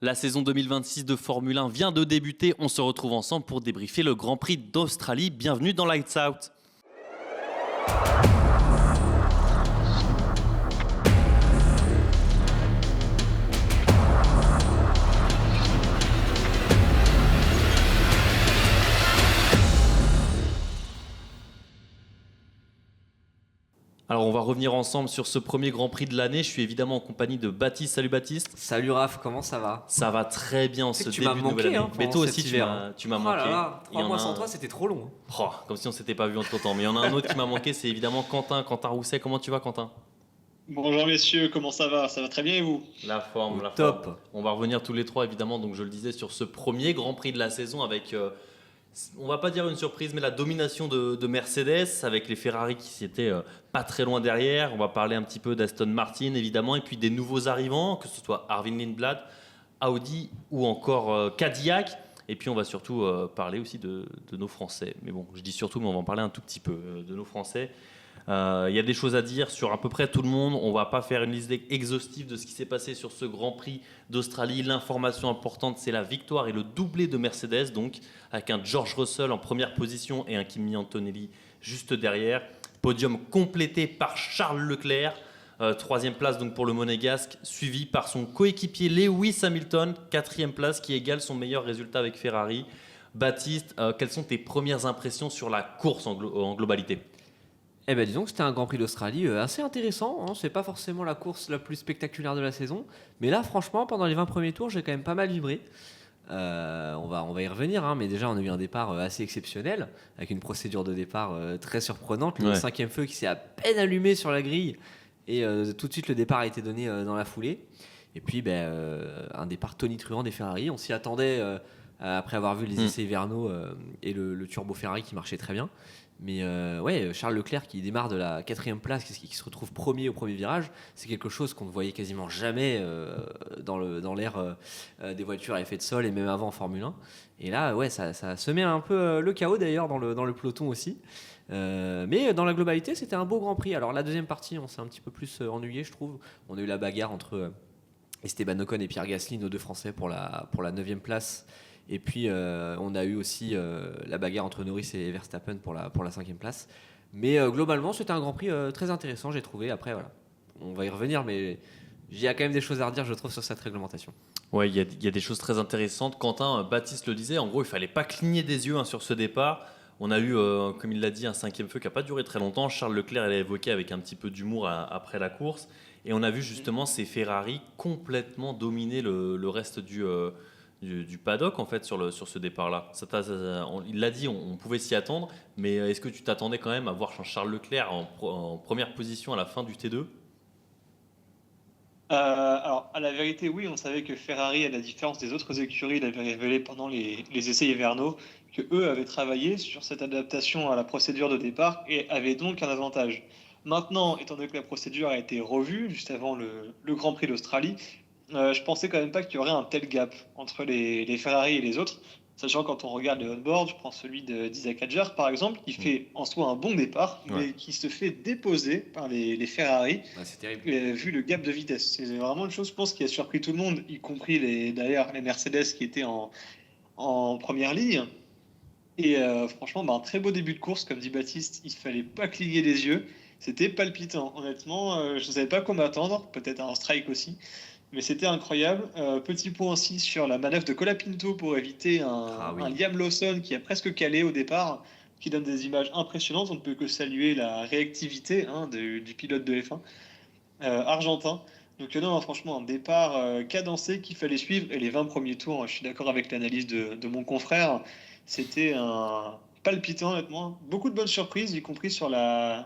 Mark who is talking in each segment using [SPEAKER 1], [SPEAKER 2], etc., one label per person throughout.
[SPEAKER 1] La saison 2026 de Formule 1 vient de débuter. On se retrouve ensemble pour débriefer le Grand Prix d'Australie. Bienvenue dans Lights Out. Alors on va revenir ensemble sur ce premier Grand Prix de l'année. Je suis évidemment en compagnie de Baptiste. Salut Baptiste.
[SPEAKER 2] Salut Raph, comment ça va?
[SPEAKER 1] Ça va très bien ce
[SPEAKER 2] Tu
[SPEAKER 1] début
[SPEAKER 2] m'as
[SPEAKER 1] de
[SPEAKER 2] manqué,
[SPEAKER 1] nouvelle année.
[SPEAKER 2] hein,
[SPEAKER 1] Mais toi
[SPEAKER 2] pendant
[SPEAKER 1] aussi
[SPEAKER 2] cet
[SPEAKER 1] tu
[SPEAKER 2] hiver.
[SPEAKER 1] m'as
[SPEAKER 2] Oh
[SPEAKER 1] manqué.
[SPEAKER 2] là là,
[SPEAKER 1] Il y
[SPEAKER 2] 3
[SPEAKER 1] en
[SPEAKER 2] mois
[SPEAKER 1] a
[SPEAKER 2] sans
[SPEAKER 1] un-
[SPEAKER 2] toi, c'était trop long.
[SPEAKER 1] Oh, comme si on s'était pas vu entre temps. Mais il y en a un autre qui m'a manqué, c'est évidemment Quentin Rousset. Comment tu vas Quentin?
[SPEAKER 3] Bonjour messieurs, comment ça va? Ça va très bien et vous?
[SPEAKER 1] La forme.
[SPEAKER 2] Top.
[SPEAKER 1] On va revenir tous les trois évidemment, donc je le disais, sur ce premier Grand Prix de la saison avec, on va pas dire une surprise, mais la domination de Mercedes avec les Ferrari qui étaient pas très loin derrière. On va parler un petit peu d'Aston Martin évidemment et puis des nouveaux arrivants, que ce soit Arvin Lindblad, Audi ou encore Cadillac. Et puis on va surtout parler aussi de nos Français. Mais bon, je dis surtout, mais on va en parler un tout petit peu de nos Français. Il y a des choses à dire sur à peu près tout le monde. On va pas faire une liste exhaustive de ce qui s'est passé sur ce Grand Prix d'Australie. L'information importante, c'est la victoire et le doublé de Mercedes, donc avec un George Russell en première position et un Kimi Antonelli juste derrière. Podium complété par Charles Leclerc. Troisième place donc pour le Monégasque, suivi par son coéquipier Lewis Hamilton, quatrième place qui égale son meilleur résultat avec Ferrari. Baptiste, quelles sont tes premières impressions sur la course en globalité?
[SPEAKER 2] Eh ben disons que c'était un Grand Prix d'Australie assez intéressant, hein. C'est pas forcément la course la plus spectaculaire de la saison, mais là franchement pendant les 20 premiers tours j'ai quand même pas mal vibré. On va y revenir, hein, mais déjà on a eu un départ assez exceptionnel avec une procédure de départ très surprenante, le
[SPEAKER 1] Ouais.
[SPEAKER 2] cinquième feu qui s'est à peine allumé sur la grille et tout de suite le départ a été donné dans la foulée. Et puis un départ tonitruant des Ferrari, on s'y attendait après avoir vu les essais hivernaux et le turbo Ferrari qui marchait très bien. Mais ouais, Charles Leclerc qui démarre de la quatrième place, qui se retrouve premier au premier virage, c'est quelque chose qu'on ne voyait quasiment jamais dans l'ère des voitures à effet de sol et même avant en Formule 1. Et là, ouais, ça a semé un peu le chaos d'ailleurs dans le peloton aussi. Mais dans la globalité, c'était un beau Grand Prix. Alors la deuxième partie, on s'est un petit peu plus ennuyé, je trouve. On a eu la bagarre entre Esteban Ocon et Pierre Gasly, nos deux Français, pour la 9e place. Et puis on a eu aussi la bagarre entre Norris et Verstappen pour la 5e place. Mais globalement, c'était un Grand Prix très intéressant, j'ai trouvé. Après, voilà, on va y revenir, mais il y a quand même des choses à redire, je trouve, sur cette réglementation.
[SPEAKER 1] Ouais, il y a des choses très intéressantes. Quentin, Baptiste le disait, en gros, il fallait pas cligner des yeux sur ce départ. On a eu, comme il l'a dit, un cinquième feu qui n'a pas duré très longtemps. Charles Leclerc l'a évoqué avec un petit peu d'humour après la course. Et on a vu justement ces Ferrari complètement dominer le reste du paddock en fait sur ce départ-là. Il l'a dit, on pouvait s'y attendre, mais est-ce que tu t'attendais quand même à voir Charles Leclerc en première position à la fin du T2?
[SPEAKER 3] Alors, à la vérité, oui, on savait que Ferrari, à la différence des autres écuries, l'avait révélé pendant les essais hivernaux, que eux avaient travaillé sur cette adaptation à la procédure de départ et avaient donc un avantage. Maintenant, étant donné que la procédure a été revue juste avant le Grand Prix d'Australie, je pensais quand même pas qu'il y aurait un tel gap entre les Ferrari et les autres. Sachant quand on regarde le on-board, je prends celui d'Isaac Hadjar par exemple, qui fait en soi un bon départ, mais
[SPEAKER 1] Ouais.
[SPEAKER 3] qui se fait déposer par les Ferrari.
[SPEAKER 2] Ouais, c'est terrible.
[SPEAKER 3] Vu le gap de vitesse. C'est vraiment une chose, je pense, qui a surpris tout le monde, y compris d'ailleurs les Mercedes qui étaient en première ligne. Et franchement, un très beau début de course, comme dit Baptiste, il fallait pas cligner les yeux. C'était palpitant. Honnêtement, je ne savais pas quoi m'attendre, peut-être un strike aussi. Mais c'était incroyable. Petit point aussi sur la manœuvre de Colapinto pour éviter
[SPEAKER 2] Ah oui.
[SPEAKER 3] un Liam Lawson qui a presque calé au départ, qui donne des images impressionnantes. On ne peut que saluer la réactivité du pilote de F1 argentin. Donc non, franchement, un départ cadencé qu'il fallait suivre. Et les 20 premiers tours, je suis d'accord avec l'analyse de mon confrère, c'était un palpitant honnêtement. Beaucoup de bonnes surprises, y compris sur le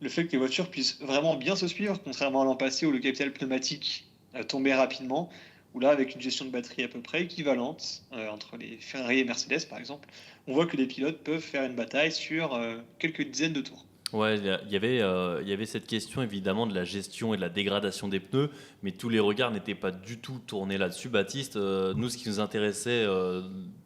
[SPEAKER 3] fait que les voitures puissent vraiment bien se suivre, contrairement à l'an passé où le capital pneumatique tombait rapidement, où là, avec une gestion de batterie à peu près équivalente entre les Ferrari et Mercedes par exemple, on voit que les pilotes peuvent faire une bataille sur quelques dizaines de tours.
[SPEAKER 1] Ouais, il y avait cette question évidemment de la gestion et de la dégradation des pneus, mais tous les regards n'étaient pas du tout tournés là-dessus. Baptiste, nous, ce qui nous intéressait,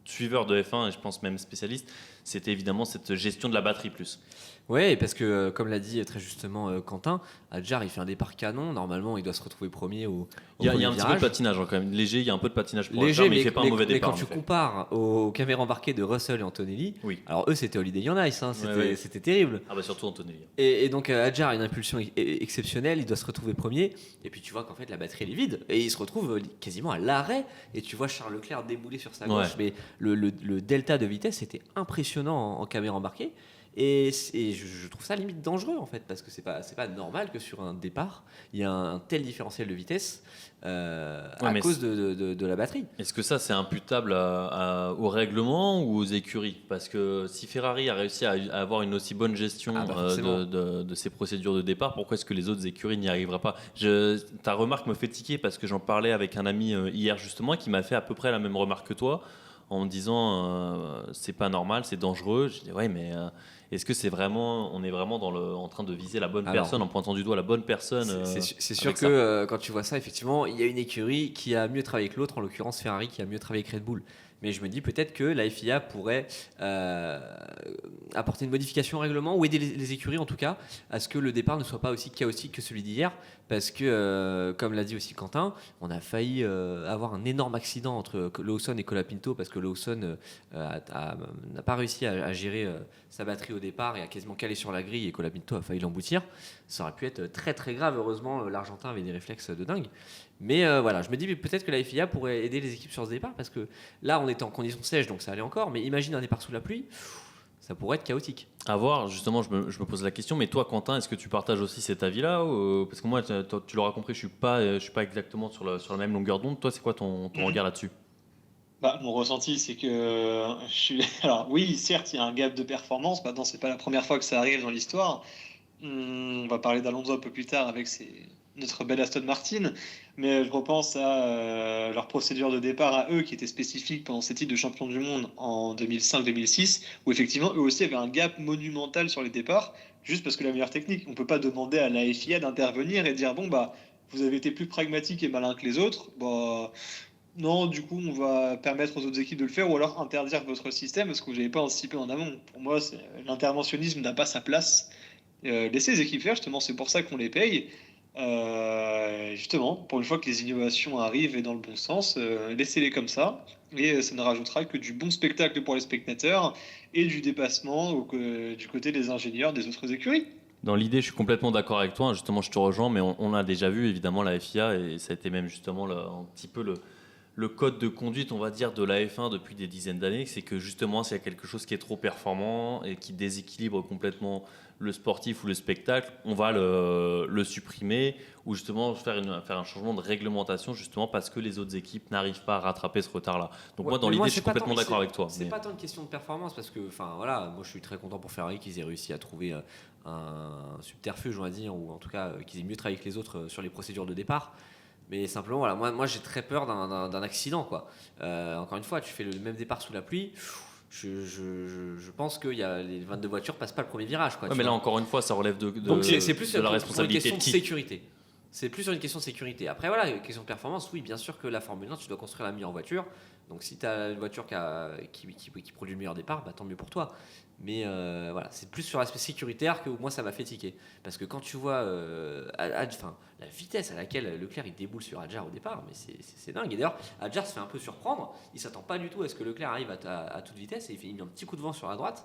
[SPEAKER 1] suiveurs de F1 et je pense même spécialistes, c'était évidemment cette gestion de la batterie plus.
[SPEAKER 2] Ouais, parce que comme l'a dit très justement Quentin, Adjar il fait un départ canon. Normalement, il doit se retrouver premier au
[SPEAKER 1] Il y a
[SPEAKER 2] premier
[SPEAKER 1] un petit peu de
[SPEAKER 2] virage.
[SPEAKER 1] patinage quand même, léger, il y a un peu de patinage pour
[SPEAKER 2] Léger,
[SPEAKER 1] Adjar, mais il fait pas un mauvais
[SPEAKER 2] mais
[SPEAKER 1] départ.
[SPEAKER 2] quand tu compares aux caméras embarquées de Russell et Antonelli,
[SPEAKER 1] Oui.
[SPEAKER 2] alors eux c'était Holiday on Ice, hein,
[SPEAKER 1] Ouais.
[SPEAKER 2] c'était terrible.
[SPEAKER 1] Ah bah surtout Antonelli.
[SPEAKER 2] Et donc Adjar a une impulsion exceptionnelle, il doit se retrouver premier, et puis tu vois qu'en fait la batterie elle est vide, et il se retrouve quasiment à l'arrêt, et tu vois Charles Leclerc débouler sur sa gauche, mais le delta de vitesse était impressionnant en caméra embarquée. Et je trouve ça limite dangereux en fait, parce que c'est pas normal que sur un départ il y ait un tel différentiel de vitesse à cause de la batterie.
[SPEAKER 1] Est-ce que ça c'est imputable au règlement ou aux écuries? Parce que si Ferrari a réussi à avoir une aussi bonne gestion de ses procédures de départ, pourquoi est-ce que les autres écuries n'y arriveraient pas? Ta remarque me fait tiquer parce que j'en parlais avec un ami hier justement qui m'a fait à peu près la même remarque que toi en me disant c'est pas normal, c'est dangereux. Je dis ouais mais est-ce que on est vraiment en train de viser la bonne personne en pointant du doigt la bonne personne?
[SPEAKER 2] C'est sûr que quand tu vois ça, effectivement, il y a une écurie qui a mieux travaillé que l'autre, en l'occurrence Ferrari qui a mieux travaillé que Red Bull. Mais je me dis peut-être que la FIA pourrait apporter une modification au règlement ou aider les écuries en tout cas à ce que le départ ne soit pas aussi chaotique que celui d'hier. Parce que, comme l'a dit aussi Quentin, on a failli avoir un énorme accident entre Lawson et Colapinto parce que Lawson n'a pas réussi à gérer sa batterie au départ et a quasiment calé sur la grille et Colapinto a failli l'emboutir. Ça aurait pu être très très grave. Heureusement, l'Argentin avait des réflexes de dingue. Mais voilà, je me dis peut-être que la FIA pourrait aider les équipes sur ce départ parce que là, on était en conditions sèches, donc ça allait encore. Mais imagine un départ sous la pluie, ça pourrait être chaotique.
[SPEAKER 1] À voir, justement, je me pose la question. Mais toi, Quentin, est-ce que tu partages aussi cet avis-là parce que moi, tu l'auras compris, je suis pas exactement sur la même longueur d'onde. Toi, c'est quoi ton regard là-dessus?
[SPEAKER 3] Mon ressenti, c'est que je suis. Alors, oui, certes, il y a un gap de performance. Maintenant, c'est pas la première fois que ça arrive dans l'histoire. On va parler d'Alonso un peu plus tard avec notre belle Aston Martin. Mais je repense à leur procédure de départ à eux qui était spécifique pendant ces titres de champion du monde en 2005-2006, où effectivement, eux aussi avaient un gap monumental sur les départs, juste parce que la meilleure technique. On peut pas demander à la FIA d'intervenir et de dire bon, bah, vous avez été plus pragmatique et malin que les autres. Bah. Non, du coup, on va permettre aux autres équipes de le faire ou alors interdire votre système parce que vous n'avez pas anticipé en amont. Pour moi, l'interventionnisme n'a pas sa place. Laissez les équipes faire, justement, c'est pour ça qu'on les paye. Justement, pour une fois que les innovations arrivent et dans le bon sens, laissez-les comme ça. Et ça ne rajoutera que du bon spectacle pour les spectateurs et du dépassement du côté des ingénieurs des autres écuries.
[SPEAKER 1] Dans l'idée, je suis complètement d'accord avec toi. Justement, je te rejoins, mais on a déjà vu évidemment la FIA et ça a été même justement un petit peu le code de conduite, on va dire, de la F1 depuis des dizaines d'années, c'est que justement, s'il y a quelque chose qui est trop performant et qui déséquilibre complètement le sportif ou le spectacle, on va le supprimer ou justement faire un changement de réglementation justement parce que les autres équipes n'arrivent pas à rattraper ce retard-là. Donc moi, dans l'idée, je suis complètement d'accord avec toi.
[SPEAKER 2] C'est pas tant une question de performance parce que, enfin voilà, moi je suis très content pour Ferrari qu'ils aient réussi à trouver un subterfuge, on va dire, ou en tout cas qu'ils aient mieux travaillé que les autres sur les procédures de départ. Mais simplement, voilà, moi j'ai très peur d'un accident, quoi. Encore une fois, tu fais le même départ sous la pluie. Je pense que les 22 voitures passent pas le premier virage, quoi.
[SPEAKER 1] Ouais, mais là, encore une fois, ça relève
[SPEAKER 2] Donc c'est plus
[SPEAKER 1] de la responsabilité
[SPEAKER 2] une question
[SPEAKER 1] de qui.
[SPEAKER 2] de sécurité. C'est plus sur une question de sécurité. Après, voilà, question de performance, oui, bien sûr que la Formule 1, tu dois construire la meilleure voiture. Donc si tu as une voiture qui produit le meilleur départ, bah, tant mieux pour toi. Mais voilà, c'est plus sur l'aspect sécuritaire que moi ça m'a fait tiquer. Parce que quand tu vois la vitesse à laquelle Leclerc il déboule sur Adjar au départ, mais c'est dingue. Et d'ailleurs, Adjar se fait un peu surprendre. Il s'attend pas du tout à ce que Leclerc arrive à toute vitesse et il met un petit coup de vent sur la droite.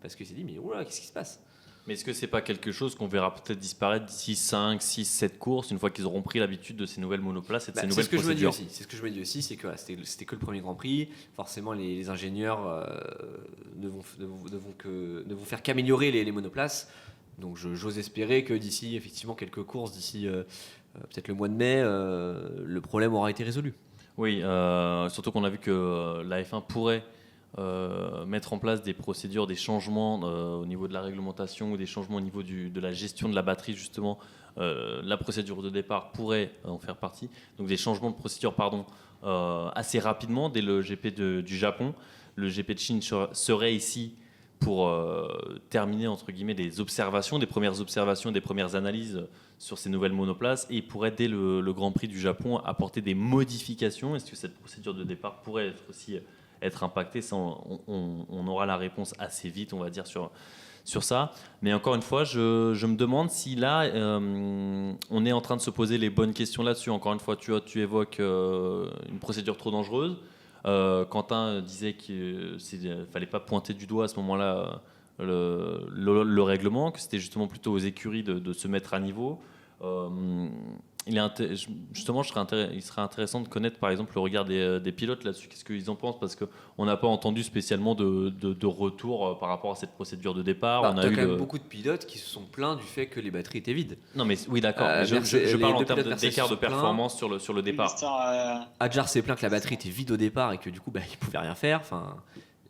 [SPEAKER 2] Parce qu'il s'est dit, mais oula, qu'est-ce qui se passe?
[SPEAKER 1] Mais est-ce que c'est pas quelque chose qu'on verra peut-être disparaître d'ici 5, 6, 7 courses, une fois qu'ils auront pris l'habitude de ces nouvelles monoplaces et de ces nouvelles procédures?
[SPEAKER 2] C'est ce que je me dis aussi, c'est que voilà, c'était que le premier Grand Prix. Forcément, les ingénieurs ne vont faire qu'améliorer les monoplaces. Donc j'ose espérer que d'ici effectivement quelques courses, d'ici peut-être le mois de mai, le problème aura été résolu.
[SPEAKER 1] Oui, surtout qu'on a vu que la F1 pourrait mettre en place des procédures, des changements au niveau de la réglementation ou des changements au niveau de la gestion de la batterie justement. La procédure de départ pourrait en faire partie. Donc des changements de procédure assez rapidement dès le GP du Japon. Le GP de Chine serait ici pour terminer entre guillemets des premières observations, des premières analyses sur ces nouvelles monoplaces et il pourrait dès le Grand Prix du Japon apporter des modifications. Est-ce que cette procédure de départ pourrait être aussi être impacté. Ça, on aura la réponse assez vite, on va dire, sur ça. Mais encore une fois, je me demande si là, on est en train de se poser les bonnes questions là-dessus. Encore une fois, tu évoques une procédure trop dangereuse. Quentin disait qu'il ne fallait pas pointer du doigt à ce moment-là le règlement, que c'était justement plutôt aux écuries de se mettre à niveau. Justement, il serait intéressant de connaître par exemple le regard des pilotes là-dessus. Qu'est-ce qu'ils en pensent? Parce qu'on n'a pas entendu spécialement de retour par rapport à cette procédure de départ.
[SPEAKER 2] On a eu quand même beaucoup de pilotes qui se sont plaints du fait que les batteries étaient vides.
[SPEAKER 1] Non, mais oui, d'accord. Je parle en termes d'écart de performance sur le départ.
[SPEAKER 2] Hadjar s'est plaint que la batterie était vide au départ et que du coup, il pouvait rien faire.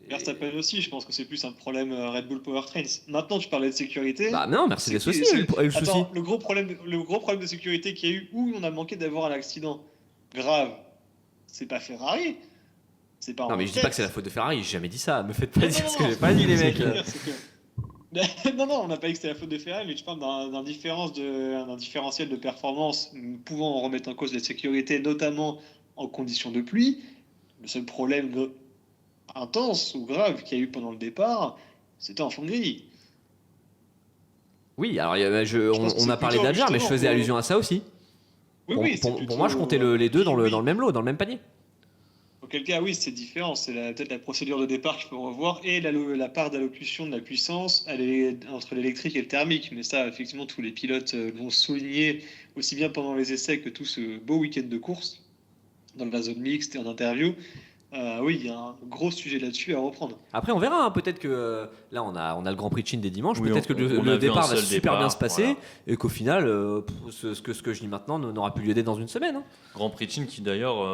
[SPEAKER 3] Verstappen aussi, je pense que c'est plus un problème Red Bull Powertrains. Maintenant, tu parlais de sécurité.
[SPEAKER 2] Non, Mercedes aussi a eu le souci.
[SPEAKER 3] Attends, le gros problème de sécurité qu'il y a eu, où on a manqué d'avoir un accident grave, c'est pas Ferrari. C'est pas.
[SPEAKER 2] Non, mais je dis pas que c'est la faute de Ferrari, j'ai jamais dit ça. Me faites pas dire ce que j'ai pas dit, les mecs.
[SPEAKER 3] Non, on n'a pas dit que c'était la faute de Ferrari, mais je parle d'un différentiel de performance pouvant remettre en cause la sécurité, notamment en conditions de pluie. Le seul problème intense ou grave qu'il y a eu pendant le départ, c'était en fond de grille.
[SPEAKER 2] Oui, alors on a parlé d'Adjar, mais je faisais allusion à ça aussi.
[SPEAKER 3] Oui,
[SPEAKER 2] pour moi, je comptais les deux dans le même lot, dans le même panier.
[SPEAKER 3] Auquel cas, oui, c'est différent. C'est peut-être la procédure de départ qu'il faut revoir et la part d'allocution de la puissance entre l'électrique et le thermique. Mais ça, effectivement, tous les pilotes l'ont souligné aussi bien pendant les essais que tout ce beau week-end de course dans la zone mixte et en interview. Oui, il y a un gros sujet là-dessus à reprendre.
[SPEAKER 2] Après, on verra. Peut-être que là, on a le Grand Prix de Chine des dimanches. Peut-être que le départ va super bien se passer et qu'au final, ce que je dis maintenant n'aura plus lieu d'être dans une semaine.
[SPEAKER 1] Grand Prix de Chine qui d'ailleurs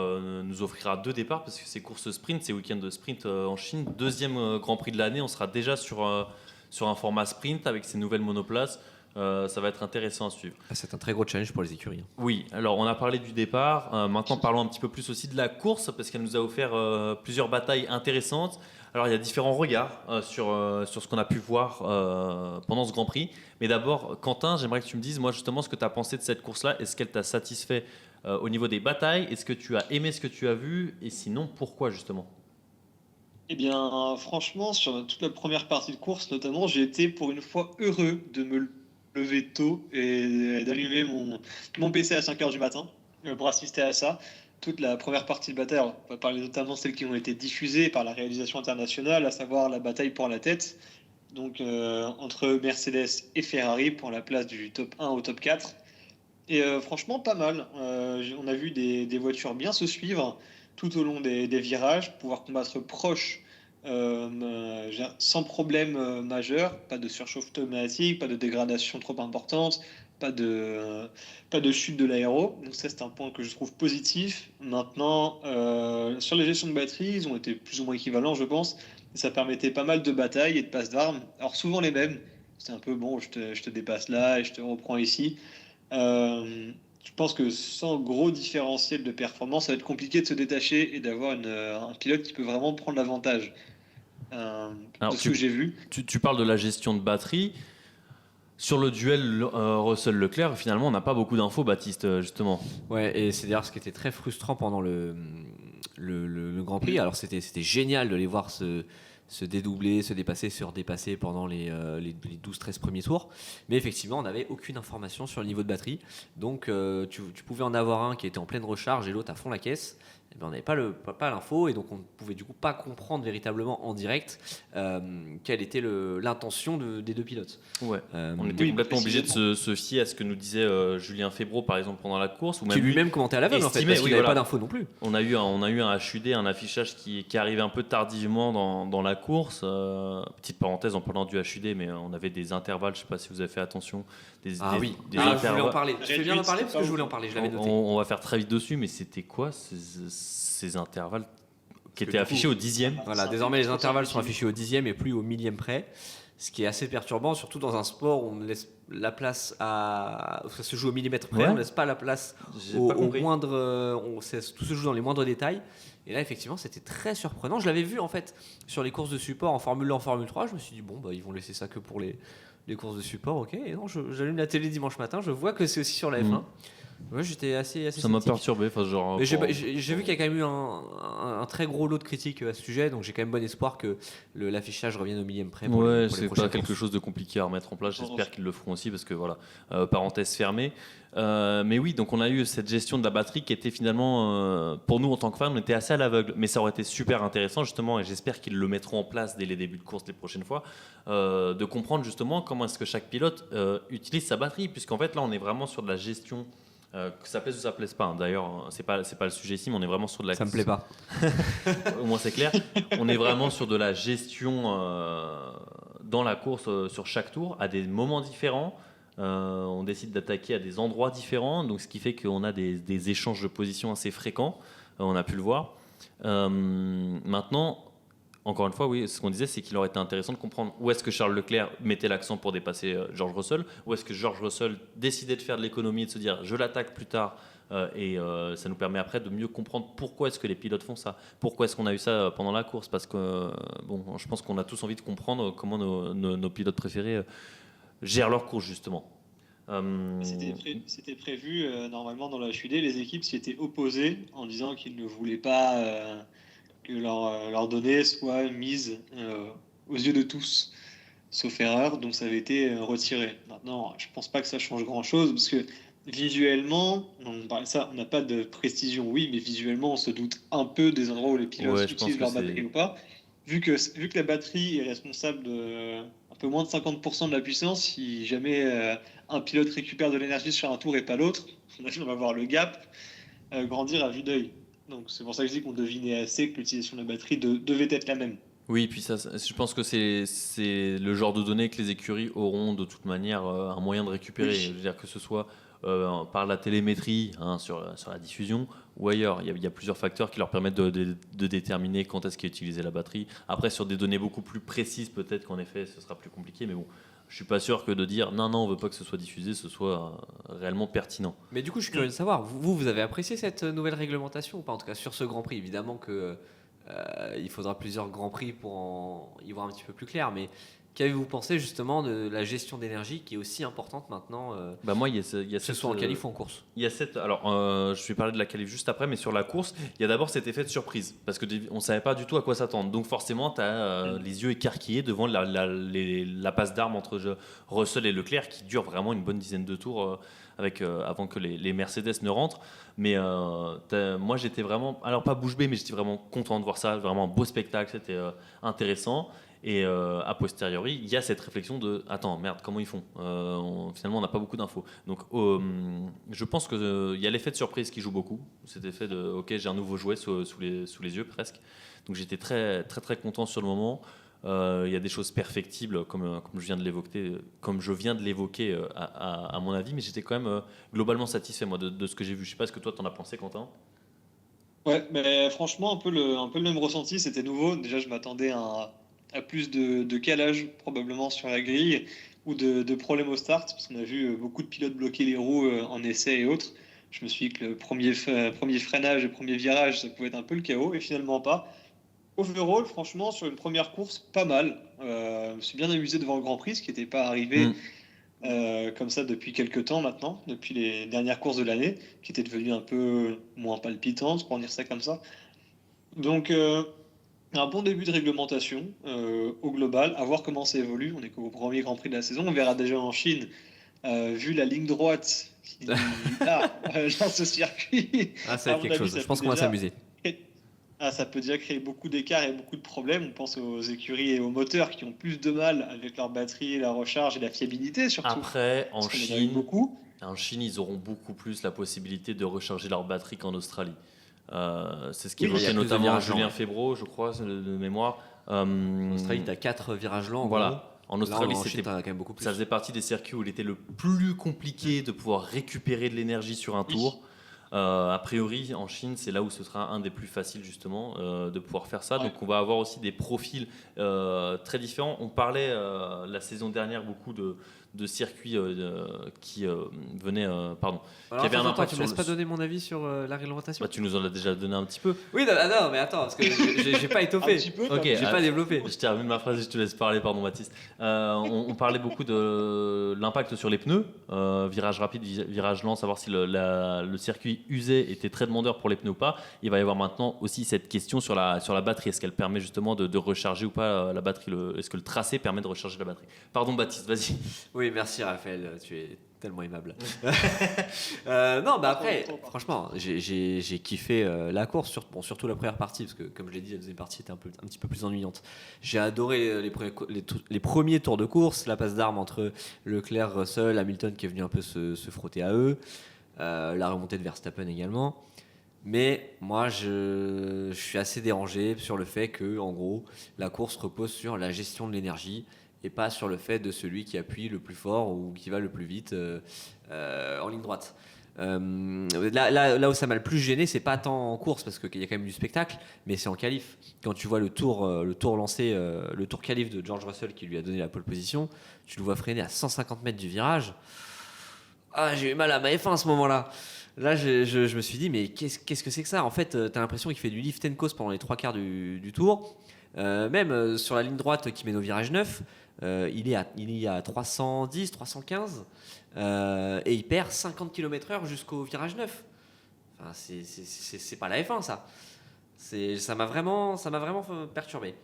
[SPEAKER 1] nous offrira 2 départs parce que c'est course sprint, c'est week-end de sprint en Chine. Deuxième Grand Prix de l'année, on sera déjà sur un format sprint avec ces nouvelles monoplaces. Ça va être intéressant à suivre.
[SPEAKER 2] C'est un très gros challenge pour les écuries.
[SPEAKER 1] Oui, alors on a parlé du départ. Maintenant, parlons un petit peu plus aussi de la course parce qu'elle nous a offert plusieurs batailles intéressantes. Alors, il y a différents regards sur ce qu'on a pu voir pendant ce Grand Prix. Mais d'abord, Quentin, j'aimerais que tu me dises, moi, justement, ce que tu as pensé de cette course-là. Est-ce qu'elle t'a satisfait au niveau des batailles? Est-ce que tu as aimé ce que tu as vu? Et sinon, pourquoi, justement?
[SPEAKER 3] Eh bien, franchement, sur toute la première partie de course, notamment, j'ai été pour une fois heureux de me lever tôt et d'allumer mon PC à 5h du matin pour assister à ça. Toute la première partie de bataille, on va parler notamment de celles qui ont été diffusées par la réalisation internationale, à savoir la bataille pour la tête, donc entre Mercedes et Ferrari pour la place du top 1 au top 4. Et franchement, pas mal. On a vu des voitures bien se suivre tout au long des virages, pouvoir combattre proche sans problème majeur, pas de surchauffe automatique, pas de dégradation trop importante, pas de chute de l'aéro. Donc ça, c'est un point que je trouve positif. Maintenant, sur les gestions de batterie, ils ont été plus ou moins équivalents, je pense. Et ça permettait pas mal de batailles et de passes d'armes. Alors souvent les mêmes. C'est un peu bon, je te dépasse là et je te reprends ici. Je pense que sans gros différentiel de performance, ça va être compliqué de se détacher et d'avoir un pilote qui peut vraiment prendre l'avantage. De ce que j'ai vu.
[SPEAKER 1] Tu parles de la gestion de batterie. Sur le duel Russell-Leclerc, finalement, on n'a pas beaucoup d'infos, Baptiste, justement.
[SPEAKER 2] Ouais, et c'est d'ailleurs ce qui était très frustrant pendant le Grand Prix. Alors, c'était génial de les voir se dédoubler, se dépasser, se redépasser pendant les 12-13 premiers tours. Mais effectivement, on n'avait aucune information sur le niveau de batterie. Donc, tu pouvais en avoir un qui était en pleine recharge et l'autre à fond la caisse. Et ben, on n'avait pas l'info et donc on ne pouvait du coup pas comprendre véritablement en direct quelle était l'intention des deux pilotes.
[SPEAKER 1] Ouais. On était complètement obligé de se fier à ce que nous disait Julien Febvre par exemple pendant la course.
[SPEAKER 2] Qui lui-même commentait à l'aveugle en fait, parce qu'il n'avait pas d'info non plus.
[SPEAKER 1] On a eu un HUD, un affichage qui arrivait un peu tardivement dans la course. Petite parenthèse en parlant du HUD, mais on avait des intervalles, je ne sais pas si vous avez fait attention.
[SPEAKER 2] Je voulais en parler. Tu fais bien d'en parler parce que je voulais en parler, je l'avais noté.
[SPEAKER 1] On va faire très vite dessus, mais c'était quoi ces intervalles qui étaient affichés au 10e?
[SPEAKER 2] Voilà, désormais les intervalles sont affichés au 10e et plus au millième près, ce qui est assez perturbant, surtout dans un sport où on laisse la place ça se joue au millimètre près, on ne laisse pas la place au moindre, tout se joue dans les moindres détails. Et là, effectivement, c'était très surprenant. Je l'avais vu en fait sur les courses de support en Formule 1, en Formule 3. Je me suis dit ils vont laisser ça que pour les courses de support, ok. Et non, j'allume la télé dimanche matin, je vois que c'est aussi sur la F1. Ouais, j'étais assez
[SPEAKER 1] Ça m'a
[SPEAKER 2] sceptique.
[SPEAKER 1] perturbé. Enfin, genre,
[SPEAKER 2] Mais j'ai vu qu'il y a quand même eu un très gros lot de critiques à ce sujet, donc j'ai quand même bon espoir que l'affichage revienne au millième près pour
[SPEAKER 1] Ouais,
[SPEAKER 2] les
[SPEAKER 1] c'est
[SPEAKER 2] prochaines
[SPEAKER 1] pas quelque
[SPEAKER 2] courses.
[SPEAKER 1] chose de compliqué à remettre en place.
[SPEAKER 3] Bon,
[SPEAKER 1] J'espère qu'ils le feront aussi parce que voilà, parenthèse fermée. Mais oui, donc on a eu cette gestion de la batterie qui était finalement, pour nous en tant que fans, on était assez à l'aveugle. Mais ça aurait été super intéressant justement, et j'espère qu'ils le mettront en place dès les débuts de course les prochaines fois, de comprendre justement comment est-ce que chaque pilote utilise sa batterie, puisqu'en fait là on est vraiment sur de la gestion. Que ça plaise ou ça plaise pas, hein. D'ailleurs, c'est pas le sujet ici, mais on est vraiment sur de la.
[SPEAKER 2] Ça me plaît pas.
[SPEAKER 1] Au moins c'est clair. On est vraiment sur de la gestion dans la course sur chaque tour à des moments différents. On décide d'attaquer à des endroits différents, donc ce qui fait qu'on a des échanges de positions assez fréquents. On a pu le voir. Maintenant, encore une fois, oui, ce qu'on disait, c'est qu'il aurait été intéressant de comprendre où est-ce que Charles Leclerc mettait l'accent pour dépasser George Russell, où est-ce que George Russell décidait de faire de l'économie et de se dire je l'attaque plus tard. Ça nous permet après de mieux comprendre pourquoi est-ce que les pilotes font ça, pourquoi est-ce qu'on a eu ça pendant la course, parce que bon, je pense qu'on a tous envie de comprendre comment nos pilotes préférés gèrent leur course justement.
[SPEAKER 3] C'était prévu, normalement dans la HUD, les équipes s'y étaient opposées en disant qu'ils ne voulaient pas que leurs données soient mises aux yeux de tous, sauf erreur, donc ça avait été retiré. Maintenant, je pense pas que ça change grand-chose, parce que visuellement, on parlait de ça, on n'a pas de précision, oui, mais visuellement, on se doute un peu des endroits où les pilotes
[SPEAKER 1] Ouais, je pense
[SPEAKER 3] utilisent
[SPEAKER 1] que
[SPEAKER 3] leur batterie
[SPEAKER 1] c'est.
[SPEAKER 3] ou pas. Vu que la batterie est responsable de un peu moins de 50% de la puissance, si jamais un pilote récupère de l'énergie sur un tour et pas l'autre, on va voir le gap grandir à vue d'œil. Donc c'est pour ça que je dis qu'on devinait assez que l'utilisation de la batterie devait être la même.
[SPEAKER 1] Oui, puis ça, je pense que c'est le genre de données que les écuries auront de toute manière un moyen de récupérer. Je
[SPEAKER 3] Oui.
[SPEAKER 1] veux dire que ce soit par la télémétrie hein, sur la diffusion ou ailleurs. Il y a plusieurs facteurs qui leur permettent de déterminer quand est-ce qu'est utilisée la batterie. Après, sur des données beaucoup plus précises, peut-être qu'en effet, ce sera plus compliqué. Mais bon, je suis pas sûr que de dire non, non, on veut pas que ce soit diffusé, ce soit réellement pertinent.
[SPEAKER 2] Mais du coup, je suis curieux de savoir, vous avez apprécié cette nouvelle réglementation ou pas? En tout cas, sur ce Grand Prix, évidemment que il faudra plusieurs Grands Prix pour y voir un petit peu plus clair. Mais qu'avez-vous pensé justement de la gestion d'énergie qui est aussi importante maintenant,
[SPEAKER 1] Bah moi, il y a
[SPEAKER 2] que ce soit en qualif ou en course?
[SPEAKER 1] Il y a cette. Alors, je vais parler de la qualif juste après, mais sur la course, il y a d'abord cet effet de surprise parce que on savait pas du tout à quoi s'attendre. Donc forcément, tu as les yeux écarquillés devant la passe d'armes entre Russell et Leclerc qui dure vraiment une bonne dizaine de tours avant que les Mercedes ne rentrent. Mais moi, j'étais vraiment, alors pas bouche bée, mais j'étais vraiment content de voir ça, vraiment un beau spectacle, c'était intéressant. Et a posteriori, il y a cette réflexion de attends, merde, comment ils font finalement, on n'a pas beaucoup d'infos. Donc, je pense qu'il y a l'effet de surprise qui joue beaucoup. Cet effet de ok, j'ai un nouveau jouet sous les yeux presque. Donc, j'étais très, très, très content sur le moment. Il y a des choses perfectibles, comme je viens de l'évoquer à mon avis, mais j'étais quand même globalement satisfait moi de ce que j'ai vu. Je sais pas ce que toi t'en as pensé, Quentin.
[SPEAKER 3] Ouais, mais franchement, un peu le même ressenti, c'était nouveau. Déjà, je m'attendais à plus de calage probablement sur la grille ou de problèmes au start, parce qu'on a vu beaucoup de pilotes bloquer les roues en essai et autres. Je me suis dit que le premier freinage et premier virage, ça pouvait être un peu le chaos, et finalement pas. Overall, franchement, sur une première course, pas mal. Je me suis bien amusé devant le Grand Prix, ce qui n'était pas arrivé
[SPEAKER 1] Mm.
[SPEAKER 3] comme ça depuis quelques temps maintenant, depuis les dernières courses de l'année, qui étaient devenues un peu moins palpitantes, pour dire ça comme ça. Donc, un bon début de réglementation au global, à voir comment ça évolue. On est qu'au premier Grand Prix de la saison, on verra déjà en Chine, vu la ligne droite qui dans ce circuit.
[SPEAKER 2] Ah, ça va
[SPEAKER 3] À
[SPEAKER 2] être
[SPEAKER 3] mon
[SPEAKER 2] quelque
[SPEAKER 3] avis,
[SPEAKER 2] chose. Je pense qu'on va s'amuser.
[SPEAKER 3] ça peut déjà créer beaucoup d'écarts et beaucoup de problèmes. On pense aux écuries et aux moteurs qui ont plus de mal avec leur batterie, la recharge et la fiabilité surtout.
[SPEAKER 1] Après,
[SPEAKER 3] Parce qu'on en a eu beaucoup.
[SPEAKER 1] En Chine, ils auront beaucoup plus la possibilité de recharger leur batterie qu'en Australie. C'est ce
[SPEAKER 2] Oui, il y a
[SPEAKER 1] qu'évoquait
[SPEAKER 2] plus de
[SPEAKER 1] notamment
[SPEAKER 2] virages lents,
[SPEAKER 1] Julien
[SPEAKER 2] ouais.
[SPEAKER 1] Fébraud, je crois, de mémoire.
[SPEAKER 2] En Australie, tu as 4 virages lents. En gros.
[SPEAKER 1] Voilà. En
[SPEAKER 2] Là,
[SPEAKER 1] Australie,
[SPEAKER 2] en Chine,
[SPEAKER 1] c'était
[SPEAKER 2] tu as quand même beaucoup plus.
[SPEAKER 1] ça faisait partie des circuits où il était le plus compliqué de pouvoir récupérer de l'énergie sur un tour. A priori, en Chine, c'est là où ce sera un des plus faciles justement de pouvoir faire ça.
[SPEAKER 3] Ouais.
[SPEAKER 1] Donc, on va avoir aussi des profils très différents. On parlait la saison dernière beaucoup de de circuits qui venaient, pardon,
[SPEAKER 2] Alors,
[SPEAKER 1] qui avaient un
[SPEAKER 2] attends,
[SPEAKER 1] impact
[SPEAKER 2] tu me
[SPEAKER 1] sur
[SPEAKER 2] laisses
[SPEAKER 1] le.
[SPEAKER 2] pas donner mon avis sur la réglementation.
[SPEAKER 1] Bah, tu nous en as déjà donné un petit peu.
[SPEAKER 2] Oui, non, mais attends, parce que j'ai pas
[SPEAKER 3] Un
[SPEAKER 2] étoffé.
[SPEAKER 3] petit peu,
[SPEAKER 1] Ok,
[SPEAKER 2] J'ai pas développé.
[SPEAKER 1] je termine ma phrase et je te laisse parler, pardon Baptiste. On parlait beaucoup de l'impact sur les pneus, virage rapide, virage lent, savoir si le circuit usé était très demandeur pour les pneus ou pas. Il va y avoir maintenant aussi cette question sur la batterie. Est-ce qu'elle permet justement de recharger ou pas la batterie est-ce que le tracé permet de recharger la batterie? Pardon Baptiste, vas-y.
[SPEAKER 2] Oui, merci Raphaël, tu es tellement aimable. Non, bah après, franchement, j'ai kiffé la course, surtout la première partie, parce que comme je l'ai dit, la deuxième partie était un petit peu plus ennuyante. J'ai adoré les premiers tours de course, la passe d'armes entre Leclerc, Russell, Hamilton qui est venu un peu se frotter à eux, la remontée de Verstappen également. Mais moi, je suis assez dérangé sur le fait que, en gros, la course repose sur la gestion de l'énergie et pas sur le fait de celui qui appuie le plus fort ou qui va le plus vite en ligne droite. Là où ça m'a le plus gêné, c'est pas tant en course parce qu'il y a quand même du spectacle, mais c'est en qualif. Quand tu vois le tour lancé, le tour qualif de George Russell qui lui a donné la pole position, tu le vois freiner à 150 mètres du virage. Ah, j'ai eu mal à ma F1 à ce moment-là. Là, je me suis dit, mais qu'est-ce que c'est que ça? En fait, t'as l'impression qu'il fait du lift and coast pendant les 3/4 du tour. Même sur la ligne droite qui mène au virage 9, il est à 310, 315 et il perd 50 km/h jusqu'au virage 9. Enfin, c'est pas la F1 ça. Ça m'a vraiment perturbé.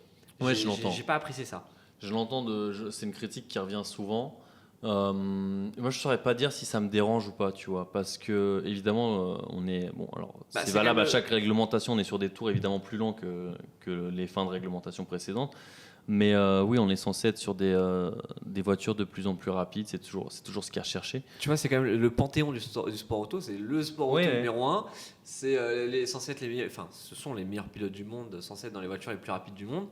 [SPEAKER 1] Ouais, je l'entends.
[SPEAKER 2] J'ai pas apprécié ça.
[SPEAKER 1] Je l'entends, c'est une critique qui revient souvent. Moi, je saurais pas dire si ça me dérange ou pas, tu vois, parce que évidemment, on est bon. Alors, c'est valable à chaque réglementation. On est sur des tours évidemment plus longs que les fins de réglementation précédentes. Mais oui, on est censé être sur des voitures de plus en plus rapides. C'est toujours ce qu'il y a recherché.
[SPEAKER 2] Tu vois, c'est quand même le panthéon du sport auto. C'est le sport auto numéro 1. C'est censé être ce sont les meilleurs pilotes du monde, censés être dans les voitures les plus rapides du monde.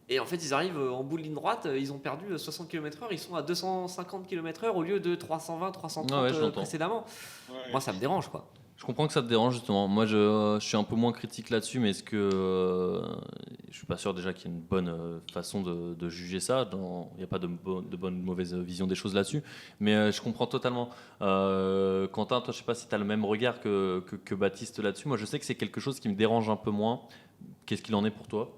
[SPEAKER 2] Et en fait, ils arrivent en bout de ligne droite. Ils ont perdu 60 km/h. Ils sont à 250 km/h au lieu de 320, 330 précédemment. Ouais. Moi, ça me dérange, quoi.
[SPEAKER 1] Je comprends que ça te dérange justement. Moi, je suis un peu moins critique là-dessus, mais est-ce que je suis pas sûr déjà qu'il y ait une bonne façon de juger ça. Il n'y a pas de bonne ou mauvaise vision des choses là-dessus, mais je comprends totalement. Quentin, toi, je sais pas si tu as le même regard que Baptiste là-dessus. Moi, je sais que c'est quelque chose qui me dérange un peu moins. Qu'est-ce qu'il en est pour toi?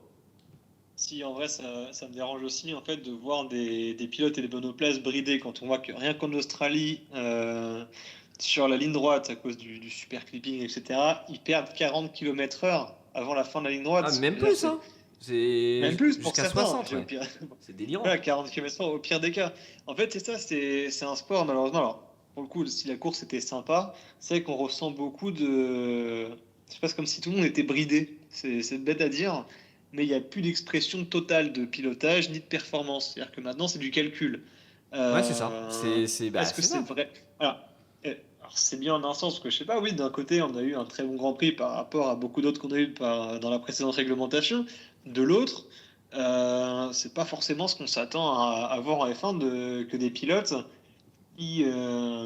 [SPEAKER 3] Si, en vrai, ça me dérange aussi en fait de voir des pilotes et des monoplaces bridés quand on voit que rien qu'en Australie. Sur la ligne droite, à cause du super clipping, etc., ils perdent 40 km/h avant la fin de la ligne droite.
[SPEAKER 2] Ah, même plus, hein. C'est
[SPEAKER 3] même plus pour
[SPEAKER 2] jusqu'à
[SPEAKER 3] certains,
[SPEAKER 2] 60. Ouais.
[SPEAKER 3] Pire...
[SPEAKER 2] C'est délirant.
[SPEAKER 3] Voilà, 40 km/h au pire des cas. En fait, c'est ça, c'est un sport, malheureusement. Alors, pour le coup, si la course était sympa, c'est vrai qu'on ressent beaucoup de. C'est pas comme si tout le monde était bridé. C'est bête à dire, mais il n'y a plus d'expression totale de pilotage ni de performance. C'est-à-dire que maintenant, c'est du calcul.
[SPEAKER 2] Ouais, c'est ça.
[SPEAKER 3] Est-ce que c'est vrai? Voilà. Alors, c'est bien en un sens, parce que je sais pas, oui, d'un côté, on a eu un très bon Grand Prix par rapport à beaucoup d'autres qu'on a eu dans la précédente réglementation. De l'autre, c'est pas forcément ce qu'on s'attend à voir en F1 que des pilotes qui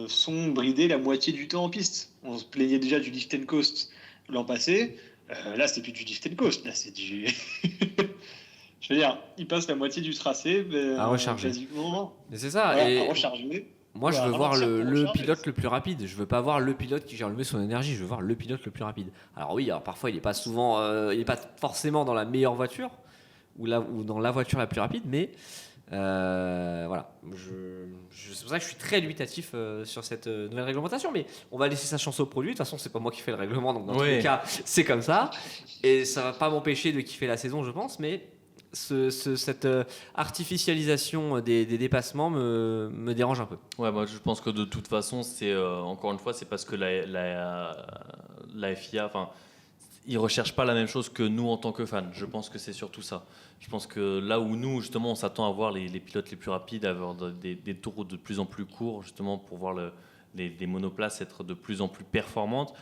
[SPEAKER 3] sont bridés la moitié du temps en piste. On se plaignait déjà du lift and coast l'an passé. Là, c'est plus du lift and coast, là, c'est du. Je veux dire, ils passent la moitié du tracé
[SPEAKER 2] à recharger.
[SPEAKER 3] Quasiment.
[SPEAKER 2] Mais c'est ça.
[SPEAKER 3] Voilà,
[SPEAKER 2] et...
[SPEAKER 3] à recharger.
[SPEAKER 2] Moi, je veux voir le pilote le plus rapide. Je veux pas voir le pilote qui gère le mieux son énergie. Je veux voir le pilote le plus rapide. Alors oui, parfois, il est pas forcément dans la meilleure voiture ou dans la voiture la plus rapide, mais voilà. C'est pour ça que je suis très dubitatif sur cette nouvelle réglementation. Mais on va laisser sa chance au produit. De toute façon, c'est pas moi qui fais le règlement, donc dans tous les cas, c'est comme ça. Et ça va pas m'empêcher de kiffer la saison, je pense, mais cette artificialisation des dépassements me dérange un peu.
[SPEAKER 1] Ouais, moi je pense que de toute façon, c'est encore une fois, c'est parce que la FIA, enfin, ils recherchent pas la même chose que nous en tant que fans. Je pense que c'est surtout ça. Je pense que là où nous, justement, on s'attend à voir les pilotes les plus rapides, à avoir des tours de plus en plus courts, justement, pour voir les monoplaces être de plus en plus performantes.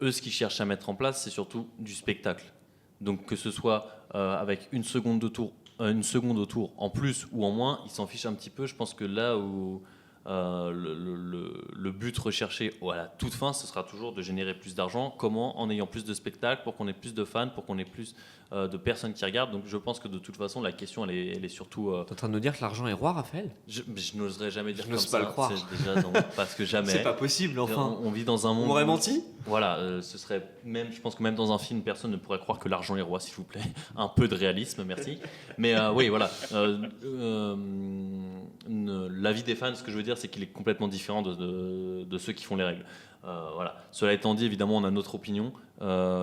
[SPEAKER 1] Eux, ce qu'ils cherchent à mettre en place, c'est surtout du spectacle. Donc que ce soit avec une seconde au tour en plus ou en moins, ils s'en fichent un petit peu. Je pense que là où le but recherché à la toute fin, ce sera toujours de générer plus d'argent. Comment? En ayant plus de spectacles, pour qu'on ait plus de fans, pour qu'on ait plus de personnes qui regardent. Donc je pense que de toute façon, la question, elle est surtout...
[SPEAKER 2] T'es en train de nous dire que l'argent est roi, Raphaël?
[SPEAKER 1] je n'oserais jamais dire
[SPEAKER 2] Je
[SPEAKER 1] comme
[SPEAKER 2] n'ose pas
[SPEAKER 1] ça.
[SPEAKER 2] le croire.
[SPEAKER 1] C'est déjà parce que jamais.
[SPEAKER 2] C'est pas possible, enfin.
[SPEAKER 1] On vit dans un monde...
[SPEAKER 2] On m'aurait menti?
[SPEAKER 1] Voilà, ce serait même, je pense que même dans un film, personne ne pourrait croire que l'argent est roi, s'il vous plaît. Un peu de réalisme, merci. Mais oui, voilà. L'avis des fans, ce que je veux dire, c'est qu'il est complètement différent de ceux qui font les règles. Voilà. Cela étant dit, évidemment, on a notre opinion.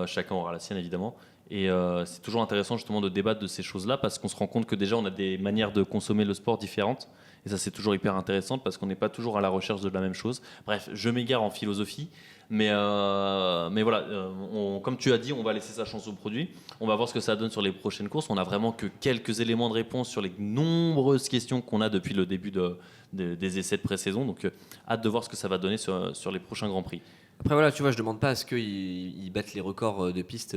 [SPEAKER 1] Chacun aura la sienne, évidemment. Et c'est toujours intéressant justement de débattre de ces choses-là parce qu'on se rend compte que déjà on a des manières de consommer le sport différentes. Et ça, c'est toujours hyper intéressant parce qu'on n'est pas toujours à la recherche de la même chose. Bref, je m'égare en philosophie. Mais voilà, comme tu as dit, on va laisser sa chance au produit. On va voir ce que ça donne sur les prochaines courses. On n'a vraiment que quelques éléments de réponse sur les nombreuses questions qu'on a depuis le début des essais de pré-saison. Donc, hâte de voir ce que ça va donner sur les prochains Grands Prix.
[SPEAKER 2] Après voilà, tu vois, je demande pas à ce qu'ils battent les records de piste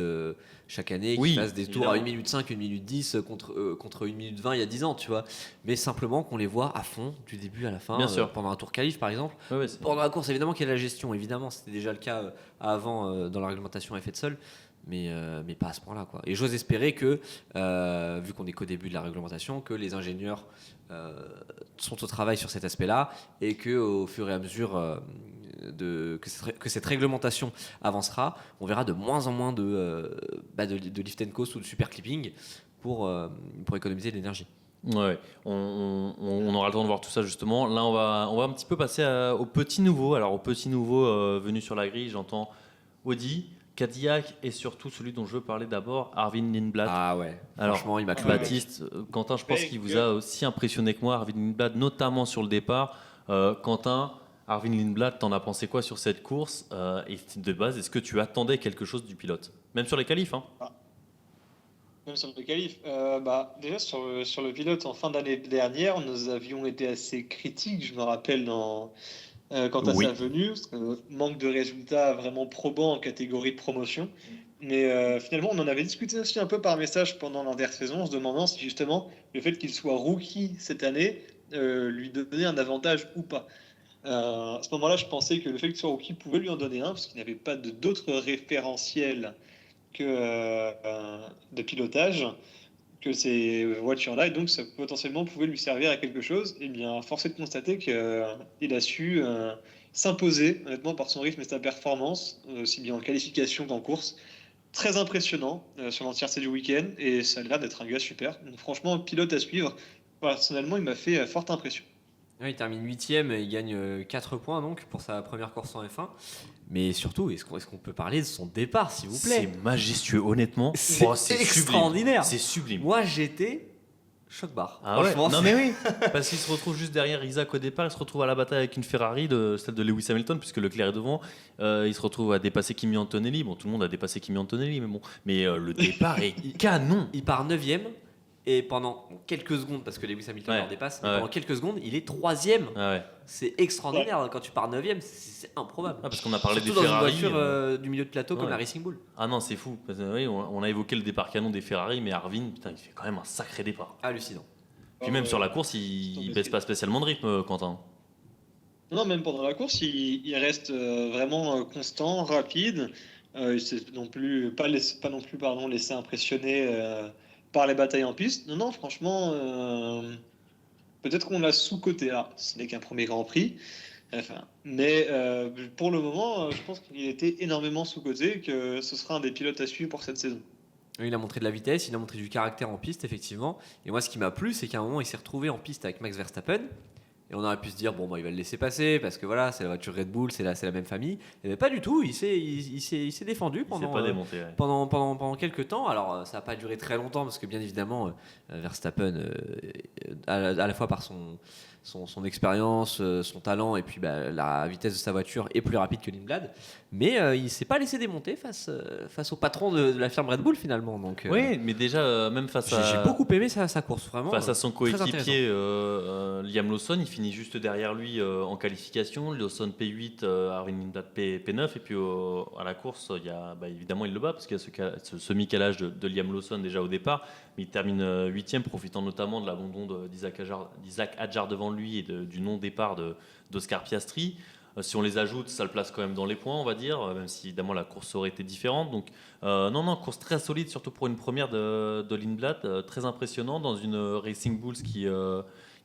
[SPEAKER 2] chaque année, qu'ils fassent des tours à 1 minute 5, 1 minute 10 contre 1 minute 20 il y a 10 ans, tu vois. Mais simplement qu'on les voit à fond, du début à la fin,
[SPEAKER 1] Bien sûr.
[SPEAKER 2] pendant un tour qualif par exemple.
[SPEAKER 1] Ouais,
[SPEAKER 2] Pendant la course, évidemment qu'il y a la gestion, évidemment, c'était déjà le cas avant dans la réglementation effet de sol. Mais pas à ce point-là, quoi. Et j'ose espérer que, vu qu'on est qu'au début de la réglementation, que les ingénieurs sont au travail sur cet aspect-là et que au fur et à mesure que cette réglementation avancera, on verra de moins en moins de lift and coast ou de super clipping pour économiser de l'énergie.
[SPEAKER 1] Ouais, on aura le temps de voir tout ça justement. Là, on va un petit peu passer aux petits nouveaux. Alors, aux petits nouveaux venus sur la grille, j'entends Audi, Cadillac et surtout celui dont je veux parler d'abord, Arvin Lindblad.
[SPEAKER 2] Ah ouais,
[SPEAKER 1] Alors,
[SPEAKER 2] franchement, il m'a cloué.
[SPEAKER 1] Baptiste, Quentin, je pense qu'il vous a aussi impressionné que moi, Arvin Lindblad, notamment sur le départ. Quentin, Arvin Lindblad, t'en as pensé quoi sur cette course et de base, est-ce que tu attendais quelque chose du pilote? Même sur les qualifs, hein.
[SPEAKER 3] Même sur le qualif. Déjà sur le pilote, en fin d'année dernière, nous avions été assez critiques, je me rappelle, quant à sa venue, parce que manque de résultats vraiment probants en catégorie de promotion. Mais finalement, on en avait discuté aussi un peu par message pendant l'intersaison, en se demandant si justement le fait qu'il soit rookie cette année lui donnait un avantage ou pas. À ce moment-là, je pensais que le fait qu'il soit rookie pouvait lui en donner un, parce qu'il n'avait pas d'autres référentiels de pilotage que ces voitures-là, et donc ça potentiellement pouvait lui servir à quelque chose. Et bien, force est de constater qu'il a su s'imposer, honnêtement, par son rythme et sa performance, aussi bien en qualification qu'en course. Très impressionnant sur l'entièreté du week-end, et ça a l'air d'être un gars super. Donc, franchement, pilote à suivre. Personnellement, il m'a fait forte impression.
[SPEAKER 2] Ouais, il termine 8ème et il gagne 4 points donc pour sa première course en F1. Mais surtout, est-ce qu'on peut parler de son départ, s'il vous plaît?
[SPEAKER 1] C'est majestueux, honnêtement.
[SPEAKER 2] C'est extraordinaire.
[SPEAKER 1] C'est sublime.
[SPEAKER 2] Moi, j'étais choc-barre.
[SPEAKER 1] Ah ouais.
[SPEAKER 2] Franchement,
[SPEAKER 1] Non mais oui, parce qu'il se retrouve juste derrière Isaac au départ, il se retrouve à la bataille avec une Ferrari, celle de Lewis Hamilton, puisque Leclerc est devant. Il se retrouve à dépasser Kimi Antonelli. Bon, tout le monde a dépassé Kimi Antonelli, mais bon. Mais le départ est canon.
[SPEAKER 2] il part 9ème et pendant quelques secondes, parce que Lewis Hamilton
[SPEAKER 1] Ouais.
[SPEAKER 2] leur dépasse,
[SPEAKER 1] Ouais.
[SPEAKER 2] pendant quelques secondes, il est 3ème.
[SPEAKER 1] Ah ouais.
[SPEAKER 2] C'est extraordinaire. Quand tu pars 9ème, c'est improbable.
[SPEAKER 1] Ah, parce qu'on a parlé
[SPEAKER 2] Surtout
[SPEAKER 1] des
[SPEAKER 2] dans
[SPEAKER 1] Ferrari.
[SPEAKER 2] une voiture du milieu de plateau comme
[SPEAKER 1] Ouais.
[SPEAKER 2] la Racing Bull.
[SPEAKER 1] Ah non, c'est fou. Parce que, oui, on a évoqué le départ canon des Ferrari, mais Arvin, putain, il fait quand même un sacré départ.
[SPEAKER 2] Hallucinant.
[SPEAKER 1] Puis même sur la course, il baisse pas spécialement de rythme, Quentin.
[SPEAKER 3] Non, même pendant la course, il reste vraiment constant, rapide. Il ne s'est non plus, pas non plus laissé impressionner par les batailles en piste. Non, franchement, peut-être qu'on l'a sous-coté. Ah, ce n'est qu'un premier Grand Prix. Enfin, mais pour le moment, je pense qu'il était énormément sous-coté et que ce sera un des pilotes à suivre pour cette saison.
[SPEAKER 2] Il a montré de la vitesse, il a montré du caractère en piste, effectivement. Et moi, ce qui m'a plu, c'est qu'à un moment, il s'est retrouvé en piste avec Max Verstappen. Et on aurait pu se dire, bon, il va le laisser passer parce que voilà, c'est la voiture Red Bull, c'est la même famille. Mais pas du tout, il s'est défendu
[SPEAKER 1] Il s'est pas démonté. Ouais.
[SPEAKER 2] pendant quelques temps. Alors, ça n'a pas duré très longtemps parce que, bien évidemment, Verstappen, à la fois par son expérience, son talent et puis la vitesse de sa voiture est plus rapide que Lindblad. Mais il ne s'est pas laissé démonter face au patron de la firme Red Bull finalement. Donc,
[SPEAKER 1] Oui, mais déjà, même face à.
[SPEAKER 2] j'ai beaucoup aimé sa course, vraiment.
[SPEAKER 1] Face à son
[SPEAKER 2] très
[SPEAKER 1] coéquipier Liam Lawson, il finit juste derrière lui en qualification. Lawson P8, Arvin Lindblad P9. Et puis à la course, évidemment, il le bat parce qu'il y a ce semi-calage de Liam Lawson déjà au départ. Mais il termine 8ème, profitant notamment de l'abandon d'Isaac Hadjar devant lui. lui et du non-départ d'Oscar Piastri. Si on les ajoute, ça le place quand même dans les points, on va dire, même si évidemment la course aurait été différente. Donc, non, course très solide, surtout pour une première de Lindblad, très impressionnant dans une Racing Bulls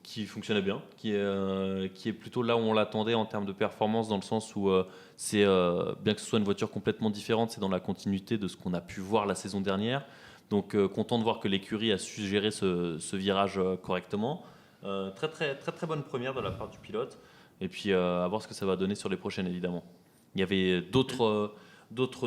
[SPEAKER 1] qui fonctionnait bien, qui est plutôt là où on l'attendait en termes de performance, dans le sens où c'est bien que ce soit une voiture complètement différente, c'est dans la continuité de ce qu'on a pu voir la saison dernière. Donc, content de voir que l'écurie a su gérer ce virage correctement. Très, très, très, très bonne première de la part du pilote. Et puis à voir ce que ça va donner sur les prochaines, évidemment. Il y avait d'autres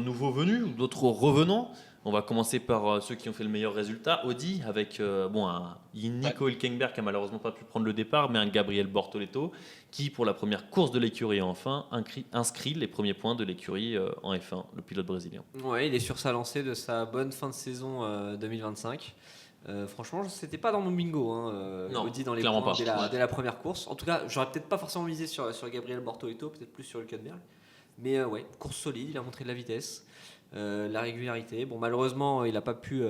[SPEAKER 1] nouveaux venus, ou d'autres revenants. On va commencer par ceux qui ont fait le meilleur résultat. Audi, avec un Nico Hülkenberg qui n'a malheureusement pas pu prendre le départ, mais un Gabriel Bortoleto qui, pour la première course de l'écurie enfin, inscrit les premiers points de l'écurie en F1, le pilote brésilien.
[SPEAKER 2] Ouais, il est sur sa lancée de sa bonne fin de saison 2025. Franchement, c'était pas dans mon bingo,
[SPEAKER 1] non,
[SPEAKER 2] Audi dans les
[SPEAKER 1] clairement
[SPEAKER 2] points
[SPEAKER 1] pas.
[SPEAKER 2] dès la première course. En tout cas, j'aurais peut-être pas forcément misé sur Gabriel Bortoleto, peut-être plus sur Hülkenberg. Mais course solide, il a montré de la vitesse, la régularité. Bon, malheureusement, il n'a pas pu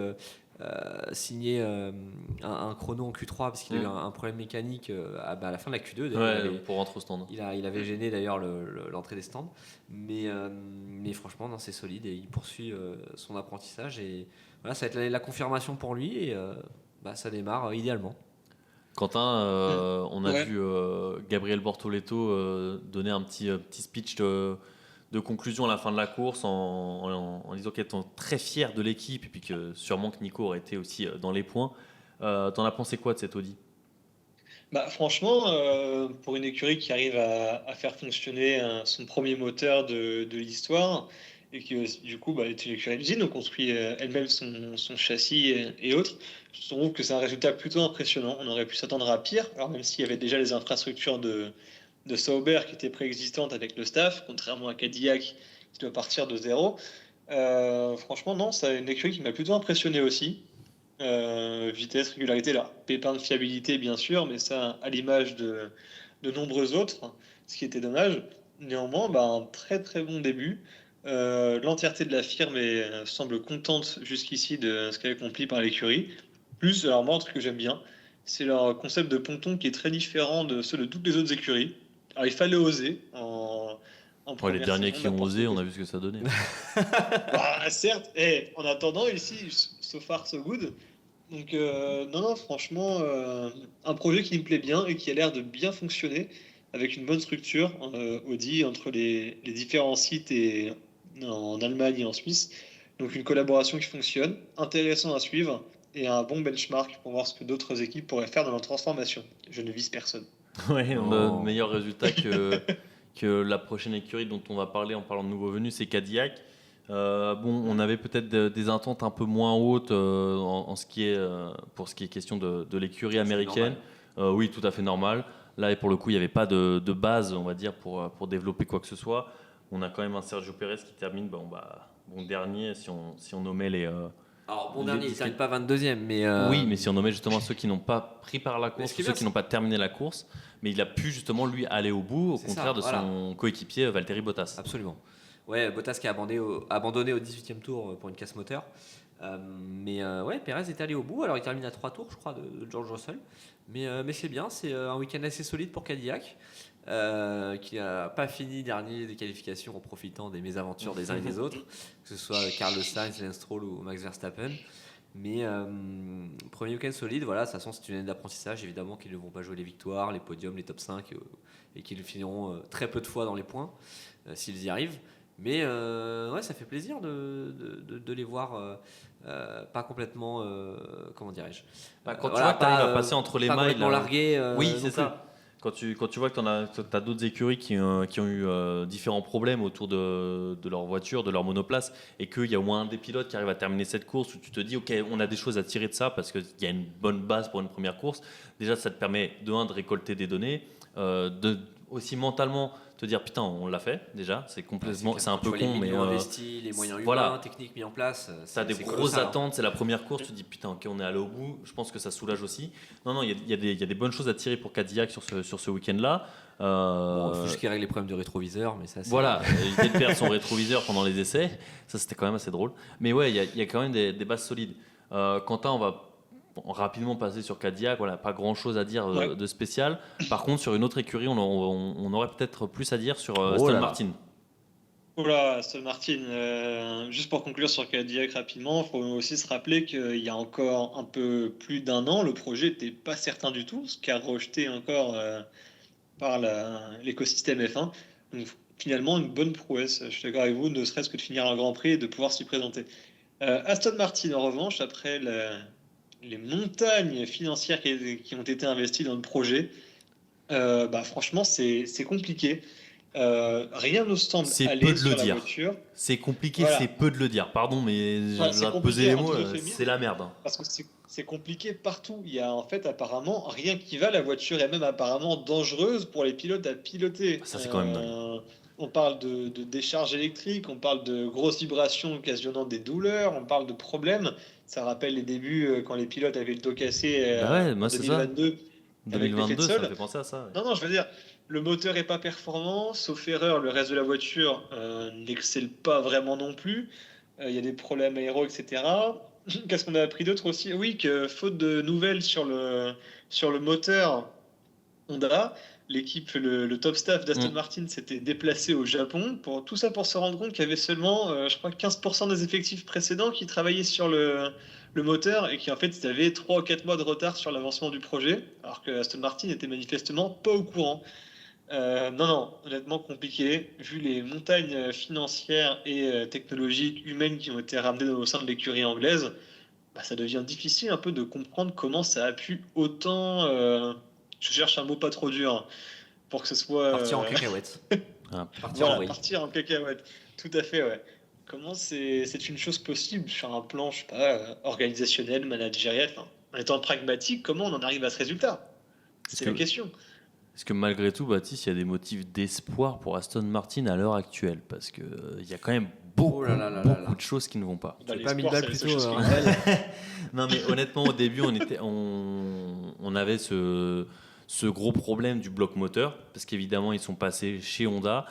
[SPEAKER 2] signer un chrono en Q3 parce qu'il a eu un problème mécanique à la fin de la Q2.
[SPEAKER 1] Pour rentrer au stand.
[SPEAKER 2] Il avait gêné d'ailleurs l'entrée des stands. Mais franchement, non, c'est solide et il poursuit son apprentissage. Et voilà, ça va être la confirmation pour lui et ça démarre idéalement.
[SPEAKER 1] Quentin, on a vu Gabriel Bortoleto donner un petit speech de conclusion à la fin de la course en disant qu'il était très fier de l'équipe et puis que sûrement que Nico aurait été aussi dans les points. T'en as pensé quoi de cette Audi ?
[SPEAKER 3] Franchement, pour une écurie qui arrive à faire fonctionner son premier moteur de l'histoire et que du coup est une écurie engine, donc construit elle-même son châssis et autres, je trouve que c'est un résultat plutôt impressionnant. On aurait pu s'attendre à pire, alors même s'il y avait déjà les infrastructures de Sauber qui étaient préexistantes avec le staff, contrairement à Cadillac qui doit partir de zéro. Franchement, non, c'est une écurie qui m'a plutôt impressionné aussi. Vitesse, régularité, là, pépin de fiabilité bien sûr, mais ça à l'image de nombreux autres, ce qui était dommage. Néanmoins, un très très bon début. L'entièreté de la firme semble contente jusqu'ici de ce qu'a accompli par l'écurie. Plus, alors moi, un truc que j'aime bien, c'est leur concept de ponton qui est très différent de ceux de toutes les autres écuries. Alors il fallait oser en
[SPEAKER 1] les derniers qui ont osé, on a vu ce que ça donnait.
[SPEAKER 3] Certes, en attendant ici, so far so good. Donc non, franchement, un projet qui me plaît bien et qui a l'air de bien fonctionner avec une bonne structure Audi entre les différents sites et en Allemagne et en Suisse. Donc une collaboration qui fonctionne, intéressant à suivre et un bon benchmark pour voir ce que d'autres équipes pourraient faire dans leur transformation. Je ne vise personne.
[SPEAKER 1] Ouais, on a meilleur résultat que la prochaine écurie dont on va parler en parlant de nouveaux venus, c'est Cadillac. On avait peut-être des attentes un peu moins hautes pour ce qui est question de l'écurie américaine. Oui, tout à fait normal. Là, et pour le coup, il n'y avait pas de base, on va dire, pour développer quoi que ce soit. On a quand même un Sergio Pérez qui termine dernier si on nommait les...
[SPEAKER 2] Alors, dernier, il ne termine pas 22e, mais...
[SPEAKER 1] Oui, mais si on nommait justement ceux qui n'ont pas pris part à la course, ceux qui n'ont pas terminé la course, mais il a pu justement, lui, aller au bout, au contraire de son coéquipier Valtteri Bottas.
[SPEAKER 2] Absolument. Ouais, Bottas qui a abandonné au 18e tour pour une casse moteur. Pérez est allé au bout. Alors, il termine à 3 tours, je crois, de George Russell. Mais c'est bien, c'est un week-end assez solide pour Cadillac, qui n'a pas fini dernier des qualifications en profitant des mésaventures des uns et des autres, que ce soit Carlos Sainz, Lance Stroll ou Max Verstappen. Mais premier week-end solide, voilà, de toute façon c'est une année d'apprentissage, évidemment qu'ils ne vont pas jouer les victoires, les podiums, les top 5 et qu'ils finiront très peu de fois dans les points s'ils y arrivent. Mais ça fait plaisir de les voir pas complètement, comment dirais-je,
[SPEAKER 1] quand tu vois que tu arrives à passer entre les mailles,
[SPEAKER 2] largué,
[SPEAKER 1] oui, c'est ça. Quand tu vois que tu as d'autres écuries qui ont eu différents problèmes autour de leur voiture, de leur monoplace, et qu'il y a au moins un des pilotes qui arrive à terminer cette course où tu te dis, ok, on a des choses à tirer de ça parce qu'il y a une bonne base pour une première course. Déjà, ça te permet de récolter des données, aussi mentalement te dire putain on l'a fait déjà, c'est complètement, c'est un peu con, mais
[SPEAKER 2] investi, les moyens humains, techniques mis en place,
[SPEAKER 1] t'as des grosses attentes, c'est la première course, tu te dis putain ok on est allé au bout, je pense que ça soulage aussi. Non il y a des bonnes choses à tirer pour Cadillac sur ce week-end là.
[SPEAKER 2] Il faut juste qu'il règle les problèmes de rétroviseur, mais ça c'est...
[SPEAKER 1] Voilà, éviter de perdre son rétroviseur pendant les essais, ça c'était quand même assez drôle, mais ouais il y a quand même des bases solides. Quentin, on va rapidement passer sur Cadillac. Voilà, pas grand-chose à dire
[SPEAKER 3] Ouais.
[SPEAKER 1] de spécial. Par contre, sur une autre écurie, on aurait peut-être plus à dire sur
[SPEAKER 2] Oh
[SPEAKER 1] Aston
[SPEAKER 2] là là.
[SPEAKER 1] Martin.
[SPEAKER 3] Oula, Aston Martin, juste pour conclure sur Cadillac rapidement, il faut aussi se rappeler qu'il y a encore un peu plus d'un an, le projet n'était pas certain du tout, ce qu'a rejeté encore par l'écosystème F1. Donc finalement, une bonne prouesse, je suis d'accord avec vous, ne serait-ce que de finir un Grand Prix et de pouvoir s'y présenter. Aston Martin, en revanche, après les montagnes financières qui ont été investies dans le projet, bah, franchement, c'est compliqué. Rien ne semble
[SPEAKER 1] C'est peu
[SPEAKER 3] aller
[SPEAKER 1] de
[SPEAKER 3] sur
[SPEAKER 1] le
[SPEAKER 3] la
[SPEAKER 1] dire.
[SPEAKER 3] voiture.
[SPEAKER 1] C'est compliqué,
[SPEAKER 3] Voilà.
[SPEAKER 1] c'est peu de le dire. Pardon, mais
[SPEAKER 3] Voilà,
[SPEAKER 1] je
[SPEAKER 3] c'est
[SPEAKER 1] vais peser
[SPEAKER 3] compliqué,
[SPEAKER 1] les
[SPEAKER 3] hein,
[SPEAKER 1] mots,
[SPEAKER 3] tout le fait bien.
[SPEAKER 1] c'est la merde.
[SPEAKER 3] Parce que c'est compliqué partout. Il y a en fait apparemment rien qui va. La voiture est même apparemment dangereuse pour les pilotes à piloter.
[SPEAKER 1] Ça, c'est quand même dingue.
[SPEAKER 3] On parle de décharge électrique, on parle de grosses vibrations occasionnant des douleurs, on parle de problèmes. Ça rappelle les débuts quand les pilotes avaient le dos cassé
[SPEAKER 1] Bah ouais,
[SPEAKER 3] en
[SPEAKER 1] moi c'est ça.
[SPEAKER 3] 2022 avec l'effet de
[SPEAKER 1] 2022, ça me
[SPEAKER 3] sol.
[SPEAKER 1] fait penser à ça. Ouais.
[SPEAKER 3] Non, non, je veux dire, le moteur est pas performant, sauf erreur, le reste de la voiture n'excelle pas vraiment non plus. Il y a des problèmes aéro, etc. Qu'est-ce qu'on a appris d'autre aussi? Oui, que faute de nouvelles sur le moteur Honda, l'équipe, le top staff d'Aston
[SPEAKER 1] Mm.
[SPEAKER 3] Martin s'était déplacé au Japon pour tout ça pour se rendre compte qu'il y avait seulement, je crois, 15% des effectifs précédents qui travaillaient sur le moteur et qui en fait avaient 3 ou 4 mois de retard sur l'avancement du projet, alors que Aston Martin était manifestement pas au courant. Non, non, honnêtement compliqué, vu les montagnes financières et technologiques humaines qui ont été ramenées au sein de l'écurie anglaise, bah, ça devient difficile un peu de comprendre comment ça a pu autant. Je cherche un mot pas trop dur pour que ce soit.
[SPEAKER 2] Partir en cacahuète.
[SPEAKER 1] Ah,
[SPEAKER 2] Partir en
[SPEAKER 3] Voilà,
[SPEAKER 2] vrille.
[SPEAKER 3] partir en cacahuète. Tout à fait, ouais. Comment c'est une chose possible sur un plan, je sais pas, organisationnel, managérial, enfin, en étant pragmatique, comment on en arrive à ce résultat? C'est
[SPEAKER 1] que-
[SPEAKER 3] la question.
[SPEAKER 1] Est-ce que malgré tout, Baptiste, il y a des motifs d'espoir pour Aston Martin à l'heure actuelle? Parce qu'il il y a quand même beaucoup,
[SPEAKER 2] Oh là là là là
[SPEAKER 1] beaucoup
[SPEAKER 2] là.
[SPEAKER 1] de choses qui ne vont pas.
[SPEAKER 3] Bah,
[SPEAKER 2] Tu veux pas mis
[SPEAKER 3] l'espoir,
[SPEAKER 2] le balle
[SPEAKER 3] c'est la seule
[SPEAKER 2] plutôt,
[SPEAKER 3] chose qui
[SPEAKER 2] hein.
[SPEAKER 1] Non, mais honnêtement, au début, on avait ce gros problème du bloc moteur, parce qu'évidemment, ils sont passés chez Honda.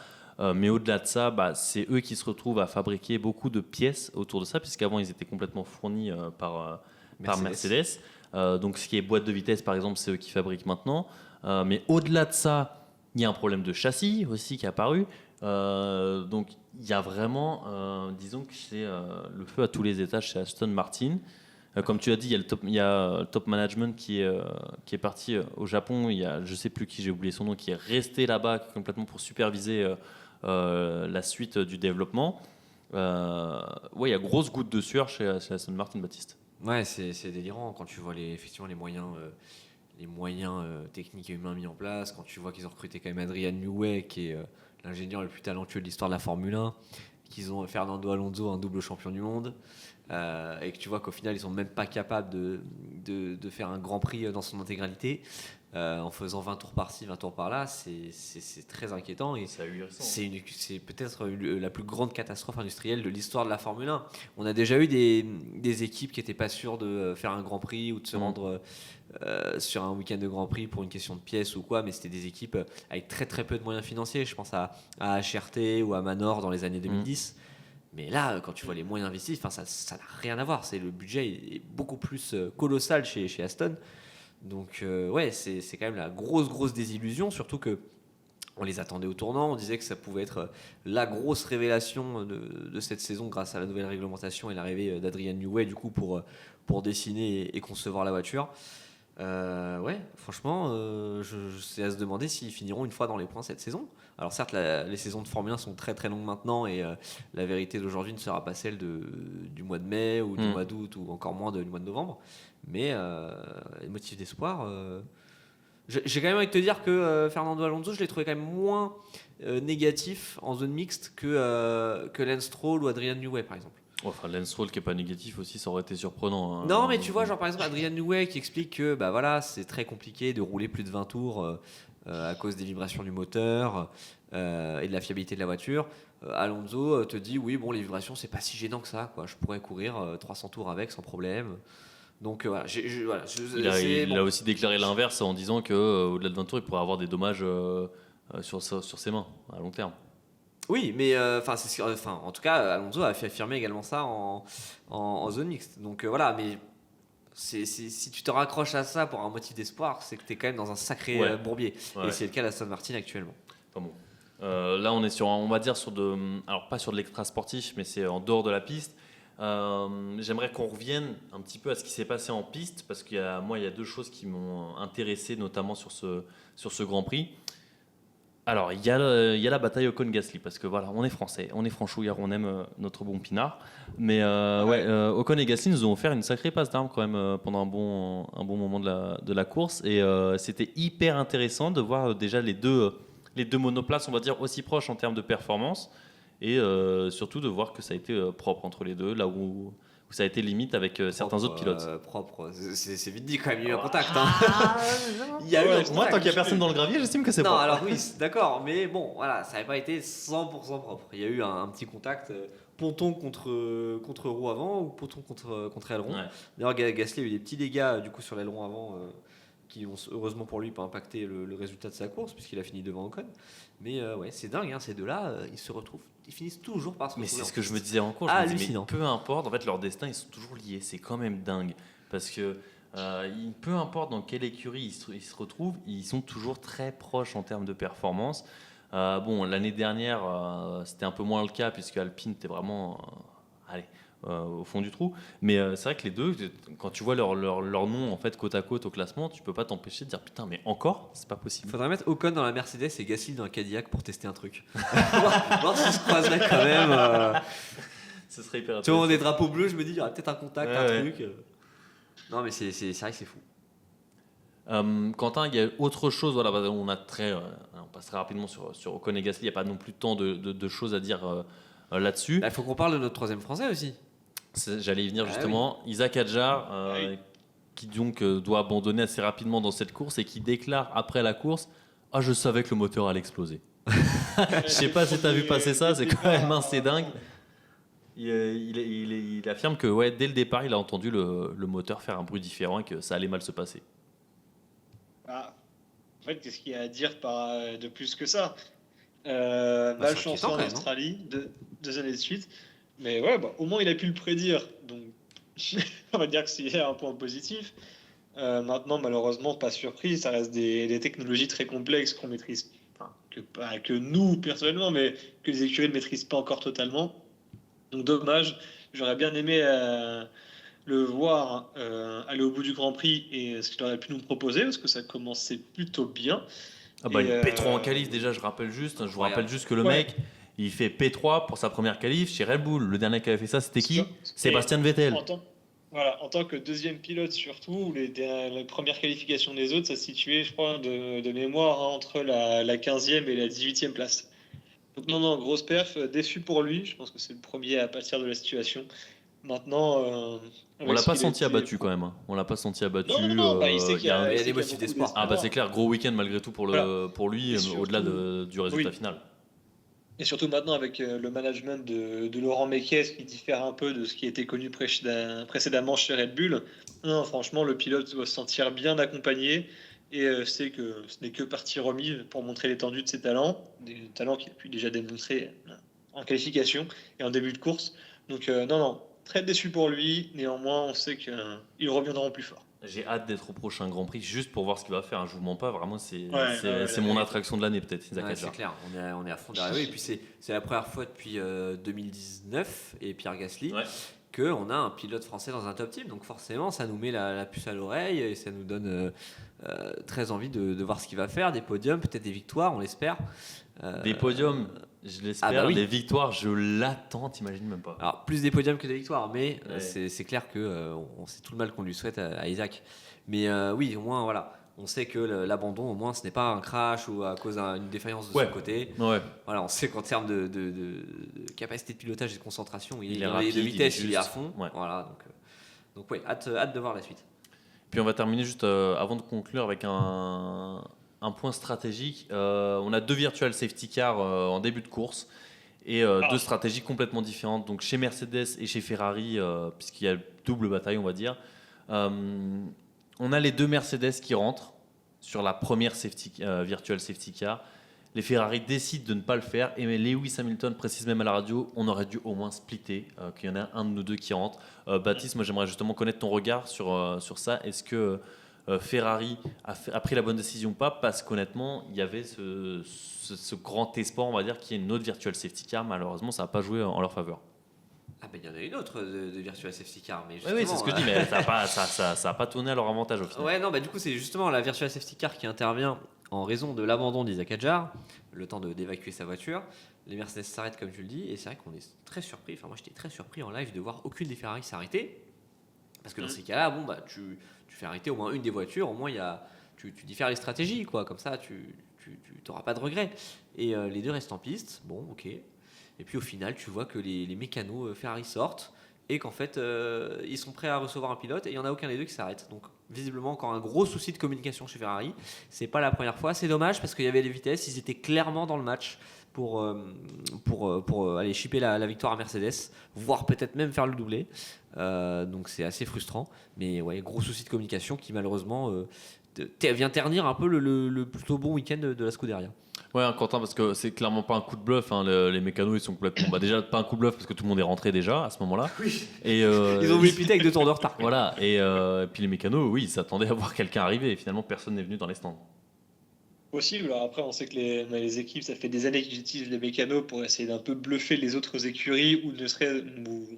[SPEAKER 1] Mais au-delà de ça, bah, c'est eux qui se retrouvent à fabriquer beaucoup de pièces autour de ça, puisqu'avant, ils étaient complètement fournis par Mercedes. Donc, ce qui est boîte de vitesse, par exemple, c'est eux qui fabriquent maintenant. Mais au-delà de ça, il y a un problème de châssis aussi qui est apparu. Donc, il y a vraiment, disons que c'est le feu à tous les étages chez Aston Martin. Comme tu as dit, il y a le top management qui est parti au Japon. Il y a, je sais plus qui, j'ai oublié son nom, qui est resté là-bas complètement pour superviser la suite du développement. Ouais, il y a grosse goutte de sueur chez Aston Martin, Baptiste.
[SPEAKER 2] Ouais, c'est délirant quand tu vois effectivement les moyens techniques et humains mis en place, quand tu vois qu'ils ont recruté quand même Adrian Newey, qui est l'ingénieur le plus talentueux de l'histoire de la Formule 1, qu'ils ont Fernando Alonso, un double champion du monde, et que tu vois qu'au final ils sont même pas capables de faire un Grand Prix dans son intégralité, en faisant 20 tours par-ci, 20 tours par-là, c'est très inquiétant et
[SPEAKER 1] C'est ahurissant.
[SPEAKER 2] c'est peut-être la plus grande catastrophe industrielle de l'histoire de la Formule 1. On a déjà eu des équipes qui n'étaient pas sûres de faire un Grand Prix ou de se rendre sur un week-end de Grand Prix pour une question de pièces ou quoi, mais c'était des équipes avec très très peu de moyens financiers. Je pense à HRT ou à Manor dans les années 2010. Mais là, quand tu vois les moyens investis, ça n'a rien à voir. Le budget est beaucoup plus colossal chez Aston. Donc ouais, c'est quand même la grosse désillusion, surtout que on les attendait au tournant, on disait que ça pouvait être la grosse révélation de cette saison grâce à la nouvelle réglementation et l'arrivée d'Adrian Newey du coup pour dessiner et concevoir la voiture. Ouais, franchement, c'est à se demander s'ils finiront une fois dans les points cette saison. Alors certes, les saisons de Formule 1 sont très très longues maintenant et la vérité d'aujourd'hui ne sera pas celle du mois de mai ou du mois d'août ou encore moins du mois de novembre. Mais les motifs d'espoir, j'ai quand même envie de te dire que Fernando Alonso, je l'ai trouvé quand même moins négatif en zone mixte que Lance Stroll ou Adrian Newey par exemple.
[SPEAKER 1] Enfin, Lance Stroll qui est pas négatif aussi, ça aurait été surprenant. Hein.
[SPEAKER 2] Non, mais tu vois, genre par exemple Adrian Newey qui explique que bah voilà, c'est très compliqué de rouler plus de 20 tours à cause des vibrations du moteur et de la fiabilité de la voiture. Alonso te dit oui, bon, les vibrations c'est pas si gênant que ça, quoi. Je pourrais courir 300 tours avec sans problème. Donc voilà,
[SPEAKER 1] Il a aussi déclaré l'inverse en disant qu'au-delà de 20 tours, il pourrait avoir des dommages sur ses mains à long terme.
[SPEAKER 2] Oui, mais en tout cas, Alonso a fait affirmer également ça en zone mixte. Donc voilà, mais si tu te raccroches à ça pour un motif d'espoir, c'est que tu es quand même dans un sacré
[SPEAKER 1] Ouais.
[SPEAKER 2] bourbier.
[SPEAKER 1] Ouais.
[SPEAKER 2] Et c'est le cas d'Aston Martin actuellement.
[SPEAKER 1] Enfin bon. Là, on est sur, on va dire, alors pas sur de l'extra sportif, mais c'est en dehors de la piste. J'aimerais qu'on revienne un petit peu à ce qui s'est passé en piste, parce qu'il y a 2 choses qui m'ont intéressé, notamment sur ce Grand Prix. Alors, il y a la bataille Ocon-Gasly, parce que voilà, on est français, on est franchouillard, on aime notre bon pinard. Mais Ocon et Gasly nous ont offert une sacrée passe d'armes quand même pendant un bon moment de la course. Et c'était hyper intéressant de voir déjà les deux monoplaces, on va dire, aussi proches en termes de performance. Et surtout de voir que ça a été propre entre les deux, là où ça a été limite avec certains autres pilotes.
[SPEAKER 2] Propre, c'est vite dit quand même, il y a eu un contact. Hein.
[SPEAKER 1] Il y a eu
[SPEAKER 3] Ouais,
[SPEAKER 1] un Moi, tant qu'il n'y a personne dans le gravier, j'estime que c'est
[SPEAKER 2] Non,
[SPEAKER 1] propre.
[SPEAKER 2] alors oui, d'accord, mais bon, voilà, ça n'avait pas été 100% propre. Il y a eu un petit contact, ponton contre roue avant ou ponton contre aileron.
[SPEAKER 1] Ouais.
[SPEAKER 2] D'ailleurs, Gasly a eu des petits dégâts du coup sur l'aileron avant qui ont heureusement pour lui pas impacté le résultat de sa course puisqu'il a fini devant Ocon. Mais ouais, c'est dingue, hein, ces deux-là, ils se retrouvent, ils finissent toujours par se
[SPEAKER 1] Mais
[SPEAKER 2] retrouver.
[SPEAKER 1] c'est ce que je me disais en cours.
[SPEAKER 2] Hallucinant.
[SPEAKER 1] Peu importe, en fait, leur destin, ils sont toujours liés. C'est quand même dingue. Parce que peu importe dans quelle écurie ils se retrouvent, ils sont toujours très proches en termes de performance. Bon, l'année dernière, c'était un peu moins le cas, puisque Alpine était vraiment au fond du trou. Mais c'est vrai que les deux, quand tu vois leur nom en fait, côte à côte au classement, tu peux pas t'empêcher de dire putain, mais encore, c'est pas
[SPEAKER 2] Il
[SPEAKER 1] possible.
[SPEAKER 2] faudrait mettre Ocon dans la Mercedes et Gasly dans un Cadillac pour tester un truc. voir s'ils se croiseraient quand même.
[SPEAKER 1] Ce serait hyper
[SPEAKER 2] Tu vois,
[SPEAKER 1] intéressant.
[SPEAKER 2] des drapeaux bleus, je me dis, il y aura peut-être un contact,
[SPEAKER 1] Ouais,
[SPEAKER 2] un
[SPEAKER 1] ouais.
[SPEAKER 2] truc. Non, mais c'est vrai que c'est fou.
[SPEAKER 1] Quentin, il y a autre chose. Voilà, on passe très rapidement sur Ocon et Gasly. Il n'y a pas non plus tant de choses à dire là-dessus.
[SPEAKER 2] Il faut qu'on parle de notre troisième français aussi.
[SPEAKER 1] J'allais y venir
[SPEAKER 2] Ah
[SPEAKER 1] justement. Isaac Hadjar,
[SPEAKER 3] oui.
[SPEAKER 1] qui donc doit abandonner assez rapidement dans cette course et qui déclare après la course: ah, je savais que le moteur allait exploser. Je sais pas si tu as vu passer ça, c'est quand même assez dingue. Il affirme que dès le départ, il a entendu le moteur faire un bruit différent et que ça allait mal se passer.
[SPEAKER 3] Ah, en fait, qu'est-ce qu'il y a à dire de plus que ça
[SPEAKER 2] c'est
[SPEAKER 3] Malchanceux
[SPEAKER 2] inquiétant,
[SPEAKER 3] en
[SPEAKER 2] quand même,
[SPEAKER 3] Australie, 2 années de suite. Mais ouais, au moins il a pu le prédire. Donc, on va dire que c'est un point positif. Maintenant, malheureusement, pas surpris. Ça reste des technologies très complexes qu'on maîtrise. Enfin, que nous, personnellement, mais que les écuries ne maîtrisent pas encore totalement. Donc, dommage. J'aurais bien aimé le voir aller au bout du Grand Prix et ce qu'il aurait pu nous proposer, parce que ça commençait plutôt bien.
[SPEAKER 1] Ah bah,
[SPEAKER 3] Et,
[SPEAKER 1] P3 en qualif, déjà, je vous rappelle juste que le
[SPEAKER 3] Ouais.
[SPEAKER 1] mec, il fait P3 pour sa première qualif chez Red Bull. Le dernier qui avait fait ça, c'était qui?
[SPEAKER 3] Et
[SPEAKER 1] Sébastien Vettel.
[SPEAKER 3] en tant que deuxième pilote, surtout, les premières qualifications des autres, ça se situait, je crois, de mémoire, hein, entre la 15e et la 18e place. Donc, non, grosse perf, déçu pour lui. Je pense que c'est le premier à pâtir de la situation. Maintenant,
[SPEAKER 1] On l'a pas senti abattu quand même. Hein. On l'a pas senti abattu.
[SPEAKER 3] Non, il sait qu'il y a,
[SPEAKER 2] il y a
[SPEAKER 3] il sait
[SPEAKER 2] des
[SPEAKER 3] qu'il y a
[SPEAKER 2] motifs
[SPEAKER 3] beaucoup
[SPEAKER 2] d'espoir.
[SPEAKER 1] Ah bah c'est clair, gros week-end malgré tout pour lui,
[SPEAKER 3] Et surtout-
[SPEAKER 1] au-delà du résultat
[SPEAKER 3] oui.
[SPEAKER 1] final.
[SPEAKER 3] Et surtout maintenant avec le management de Laurent Mekies qui diffère un peu de ce qui était connu précédemment chez Red Bull. Non, franchement, le pilote doit se sentir bien accompagné et sait que ce n'est que partie remise pour montrer l'étendue de ses talents, des talents qu'il a pu déjà démontrer en qualification et en début de course. Donc non, très déçu pour lui. Néanmoins, on sait qu'ils reviendront plus fort.
[SPEAKER 1] J'ai hâte d'être au prochain Grand Prix juste pour voir ce qu'il va faire. Hein. Je vous mens pas, vraiment c'est
[SPEAKER 3] Ouais,
[SPEAKER 1] mon
[SPEAKER 3] ouais.
[SPEAKER 1] attraction de l'année peut-être. Isaac
[SPEAKER 2] Ouais,
[SPEAKER 1] Hadjar.
[SPEAKER 2] c'est clair, on est à fond derrière lui. Et puis c'est la première fois depuis 2019 et Pierre Gasly
[SPEAKER 1] Ouais.
[SPEAKER 2] qu'on a un pilote français dans un top team. Donc forcément, ça nous met la puce à l'oreille et ça nous donne très envie de voir ce qu'il va faire. Des podiums, peut-être des victoires, on l'espère.
[SPEAKER 1] Des podiums, je l'espère.
[SPEAKER 2] Ah bah oui.
[SPEAKER 1] Des victoires, je l'attends, t'imagines même pas.
[SPEAKER 2] Alors, plus des podiums que des victoires, mais
[SPEAKER 1] Ouais.
[SPEAKER 2] c'est clair que on sait tout le mal qu'on lui souhaite à Isaac. Mais oui, au moins, voilà. On sait que l'abandon, au moins, ce n'est pas un crash ou à cause d'une défaillance de
[SPEAKER 1] Ouais.
[SPEAKER 2] son côté.
[SPEAKER 1] Ouais.
[SPEAKER 2] Voilà, on sait qu'en termes de capacité de pilotage et de concentration,
[SPEAKER 1] Il est
[SPEAKER 2] de
[SPEAKER 1] rapide,
[SPEAKER 2] vitesse,
[SPEAKER 1] il est
[SPEAKER 2] il est à
[SPEAKER 1] juste.
[SPEAKER 2] fond.
[SPEAKER 1] Ouais.
[SPEAKER 2] Voilà, donc ouais, hâte de voir la suite.
[SPEAKER 1] Puis on va terminer juste avant de conclure avec un point stratégique. On a 2 virtual safety cars en début de course et 2 stratégies complètement différentes. Donc chez Mercedes et chez Ferrari, puisqu'il y a double bataille, on va dire. On a les 2 Mercedes qui rentrent sur la première virtual safety car. Les Ferrari décident de ne pas le faire. Et Lewis Hamilton précise même à la radio, on aurait dû au moins splitter, qu'il y en a un de nous deux qui rentre. Baptiste, moi j'aimerais justement connaître ton regard sur ça. Est-ce que Ferrari a pris la bonne décision ou pas? Parce qu'honnêtement, il y avait ce grand espoir, on va dire, qui est une autre virtual safety car. Malheureusement, ça n'a pas joué en leur faveur.
[SPEAKER 2] Ah ben il y en a une autre de Virtual Safety Car, mais
[SPEAKER 1] Oui, c'est ce que je dis, mais ça a pas tourné à leur avantage au final.
[SPEAKER 2] Ouais, non, bah du coup c'est justement la Virtual Safety Car qui intervient en raison de l'abandon d'Isaac Hadjar, le temps d'évacuer sa voiture. Les Mercedes s'arrêtent comme tu le dis, et c'est vrai qu'on est très surpris, enfin moi j'étais très surpris en live de voir aucune des Ferrari s'arrêter, parce que dans ces cas-là, bon bah tu fais arrêter au moins une des voitures, au moins tu diffères les stratégies, quoi, comme ça tu n'auras pas de regrets. Et les deux restent en piste, bon ok. Et puis au final, tu vois que les mécanos Ferrari sortent et qu'en fait, ils sont prêts à recevoir un pilote et il n'y en a aucun des deux qui s'arrête. Donc visiblement, encore un gros souci de communication chez Ferrari. C'est pas la première fois. C'est dommage parce qu'il y avait les vitesses. Ils étaient clairement dans le match pour aller chipper la victoire à Mercedes, voire peut-être même faire le doublé. Donc c'est assez frustrant. Mais ouais, gros souci de communication qui malheureusement vient ternir un peu le plutôt bon week-end de la Scuderia.
[SPEAKER 1] Ouais, Quentin, parce que c'est clairement pas un coup de bluff. Hein, les mécanos, ils sont complètement. Bah, déjà, pas un coup de bluff parce que tout le monde est rentré déjà à ce moment-là.
[SPEAKER 2] Oui.
[SPEAKER 1] Et,
[SPEAKER 2] ils ont voulu piter avec 2 tours de retard.
[SPEAKER 1] Voilà. Et puis les mécanos, oui, ils s'attendaient à voir quelqu'un arriver. Et finalement, personne n'est venu dans les stands.
[SPEAKER 3] Possible. Alors après, on sait que les équipes, ça fait des années qu'ils utilisent les mécanos pour essayer d'un peu bluffer les autres écuries ou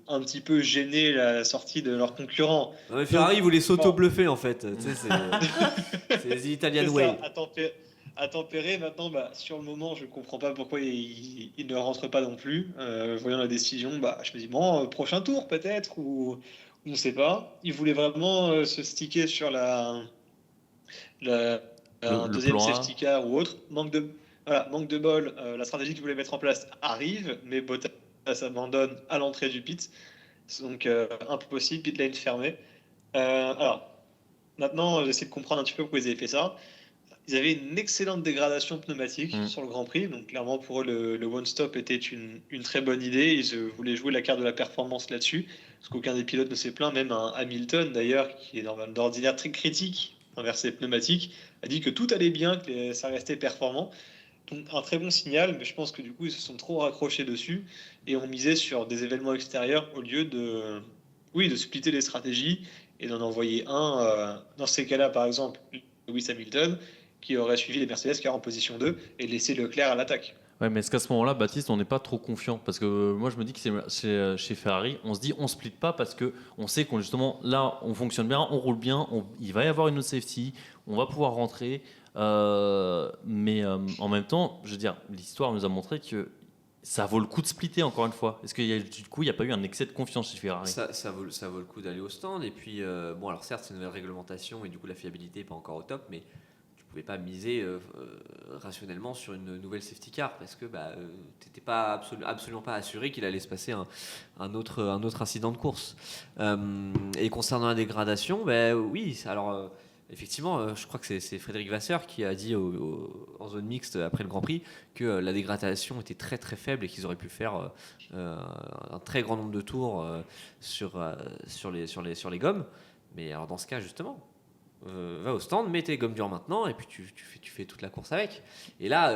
[SPEAKER 3] un petit peu gêner la sortie de leurs concurrents.
[SPEAKER 2] Non, mais Ferrari voulait s'auto-bluffer en fait. Tu sais, c'est les Italian way.
[SPEAKER 3] À tempérer. Maintenant, sur le moment, je comprends pas pourquoi il ne rentre pas non plus. Voyant la décision, je me dis bon, prochain tour peut-être, ou on ne sait pas. Il voulait vraiment se sticker sur un deuxième safety car ou autre. Manque de bol. La stratégie qu'il voulait mettre en place arrive, mais Bottas s'abandonne à l'entrée du pit. Donc impossible, pit lane fermée. Alors, maintenant, j'essaie de comprendre un petit peu pourquoi ils avaient fait ça. Ils avaient une excellente dégradation pneumatique sur le Grand Prix, donc clairement pour eux le one-stop était une très bonne idée. Ils voulaient jouer la carte de la performance là-dessus, parce qu'aucun des pilotes ne s'est plaint, même un Hamilton d'ailleurs, qui est d'ordinaire très critique envers ses pneumatiques, a dit que tout allait bien, que ça restait performant. Donc un très bon signal, mais je pense que du coup ils se sont trop raccrochés dessus et ont misé sur des événements extérieurs au lieu de splitter les stratégies et d'en envoyer un, dans ces cas-là par exemple Lewis Hamilton, qui aurait suivi les Mercedes qui est en position 2 et laissé Leclerc à l'attaque.
[SPEAKER 1] Ouais, mais est-ce qu'à ce moment-là, Baptiste, on n'est pas trop confiant? Parce que moi, je me dis que chez Ferrari, on se dit on split pas parce qu'on sait qu'on justement là, on fonctionne bien, on roule bien, il va y avoir une autre safety, on va pouvoir rentrer. Mais en même temps, je veux dire, l'histoire nous a montré que ça vaut le coup de splitter encore une fois. Est-ce qu'il y a du coup, il n'y a pas eu un excès de confiance chez Ferrari?
[SPEAKER 2] Ça vaut le coup d'aller au stand. Et puis, bon, alors certes, c'est une nouvelle réglementation et du coup, la fiabilité n'est pas encore au top, mais tu pouvais pas miser rationnellement sur une nouvelle safety car parce que tu n'étais pas absolument pas assuré qu'il allait se passer un autre incident de course. Et concernant la dégradation, oui, alors effectivement, je crois que c'est Frédéric Vasseur qui a dit en zone mixte après le Grand Prix que la dégradation était très très faible et qu'ils auraient pu faire un très grand nombre de tours sur les gommes. Mais alors dans ce cas justement, va au stand, mets tes gommes dures maintenant et puis tu fais toute la course avec. Et là,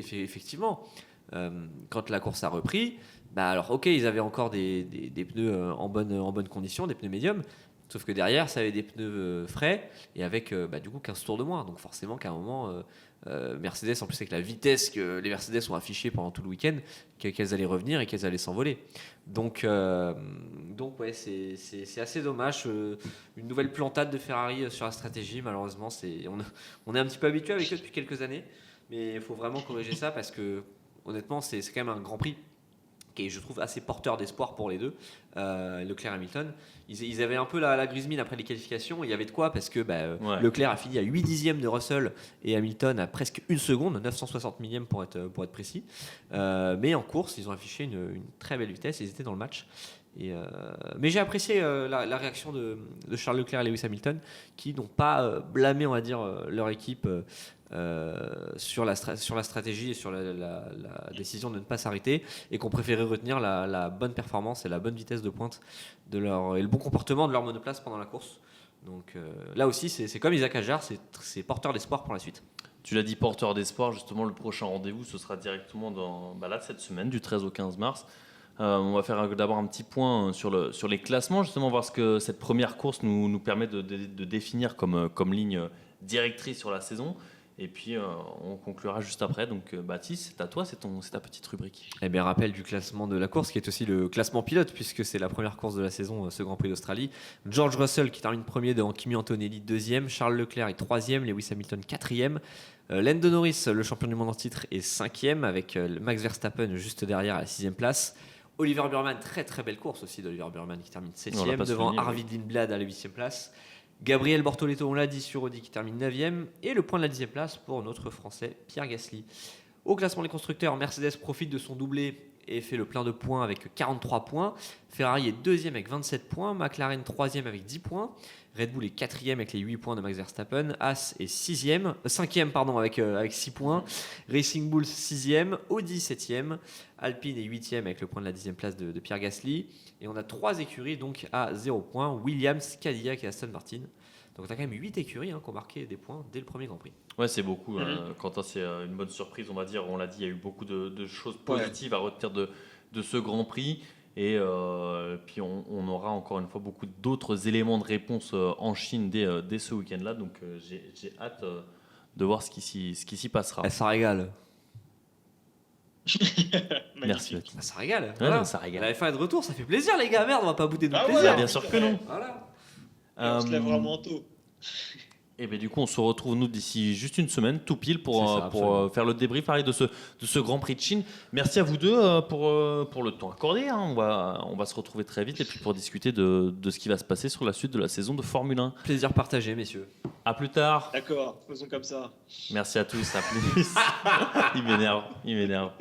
[SPEAKER 2] effectivement, quand la course a repris, alors ok, ils avaient encore des pneus en bonne condition, des pneus médiums, sauf que derrière, ça avait des pneus frais et avec du coup 15 tours de moins. Donc forcément qu'à un moment, Mercedes, en plus avec la vitesse que les Mercedes ont affichée pendant tout le week-end, qu'elles allaient revenir et qu'elles allaient s'envoler. Donc ouais, c'est assez dommage. Une nouvelle plantade de Ferrari sur la stratégie, malheureusement, on est un petit peu habitué avec eux depuis quelques années, mais il faut vraiment corriger ça parce que honnêtement, c'est quand même un Grand Prix qui est, je trouve, assez porteur d'espoir pour les deux, Leclerc et Hamilton. Ils avaient un peu la grise mine après les qualifications. Il y avait de quoi parce que Leclerc a fini à 8 dixièmes de Russell et Hamilton à presque 1 seconde, 960 millièmes pour être précis. Mais en course, ils ont affiché une très belle vitesse. Ils étaient dans le match. Mais j'ai apprécié la réaction de Charles Leclerc et Lewis Hamilton qui n'ont pas blâmé, on va dire, leur équipe sur la stratégie et sur la décision de ne pas s'arrêter et qu'on préférait retenir la bonne performance et la bonne vitesse de pointe et le bon comportement de leur monoplace pendant la course. Donc là aussi, c'est comme Isaac Hadjar, c'est porteur d'espoir pour la suite.
[SPEAKER 1] Tu l'as dit, porteur d'espoir, justement, le prochain rendez-vous, ce sera directement cette semaine, du 13 au 15 mars. On va faire d'abord un petit point sur les classements, justement, voir ce que cette première course nous permet de définir comme ligne directrice sur la saison. Et puis, on conclura juste après. Donc, Baptiste, c'est à toi, c'est ta petite rubrique.
[SPEAKER 2] Eh bien, rappel du classement de la course, qui est aussi le classement pilote, puisque c'est la première course de la saison, ce Grand Prix d'Australie. George Russell qui termine premier devant Kimi Antonelli, deuxième. Charles Leclerc est troisième, Lewis Hamilton quatrième. Lando Norris, le champion du monde en titre, est cinquième, avec Max Verstappen juste derrière à la sixième place. Oliver Burman, très très belle course aussi d'Oliver Burman qui termine septième, devant Arvid Lindblad à la huitième place. Gabriel Bortoleto, on l'a dit, sur Audi qui termine 9e. Et le point de la 10e place pour notre Français Pierre Gasly. Au classement des constructeurs, Mercedes profite de son doublé et fait le plein de points avec 43 points. Ferrari est 2e avec 27 points. McLaren 3e avec 10 points. Red Bull est 4e avec les 8 points de Max Verstappen. Haas est 5e avec 6 points. Racing Bulls 6e. Audi 7e. Alpine est 8e avec le point de la 10e place de Pierre Gasly. Et on a 3 écuries donc à 0 points. Williams, Cadillac et Aston Martin. Donc tu as quand même 8 écuries qui ont marqué des points dès le premier Grand Prix.
[SPEAKER 1] Ouais, c'est beaucoup. Quentin, c'est une bonne surprise, on va dire. On l'a dit, il y a eu beaucoup de choses positives à retenir de ce Grand Prix. Et puis on aura encore une fois beaucoup d'autres éléments de réponse en Chine dès ce week-end-là. Donc j'ai hâte de voir ce qui s'y passera.
[SPEAKER 2] Ça régale.
[SPEAKER 1] Merci.
[SPEAKER 2] Ça régale.
[SPEAKER 1] Ouais,
[SPEAKER 2] Voilà.
[SPEAKER 1] ça régale.
[SPEAKER 2] La F1 est de retour, ça fait plaisir les gars. Merde, on va pas bouder de plaisir.
[SPEAKER 3] Voilà.
[SPEAKER 1] Bien sûr que non.
[SPEAKER 2] Voilà.
[SPEAKER 3] On se lève vraiment tôt.
[SPEAKER 1] Et bien du coup, on se retrouve nous d'ici juste une semaine, tout pile, pour faire le débrief pareil, de ce Grand Prix de Chine. Merci à vous deux pour le temps accordé. Hein. On va se retrouver très vite et puis pour discuter de ce qui va se passer sur la suite de la saison de Formule 1.
[SPEAKER 2] Plaisir partagé, messieurs.
[SPEAKER 1] À plus tard.
[SPEAKER 3] D'accord, faisons comme ça.
[SPEAKER 1] Merci à tous, à plus. Il m'énerve.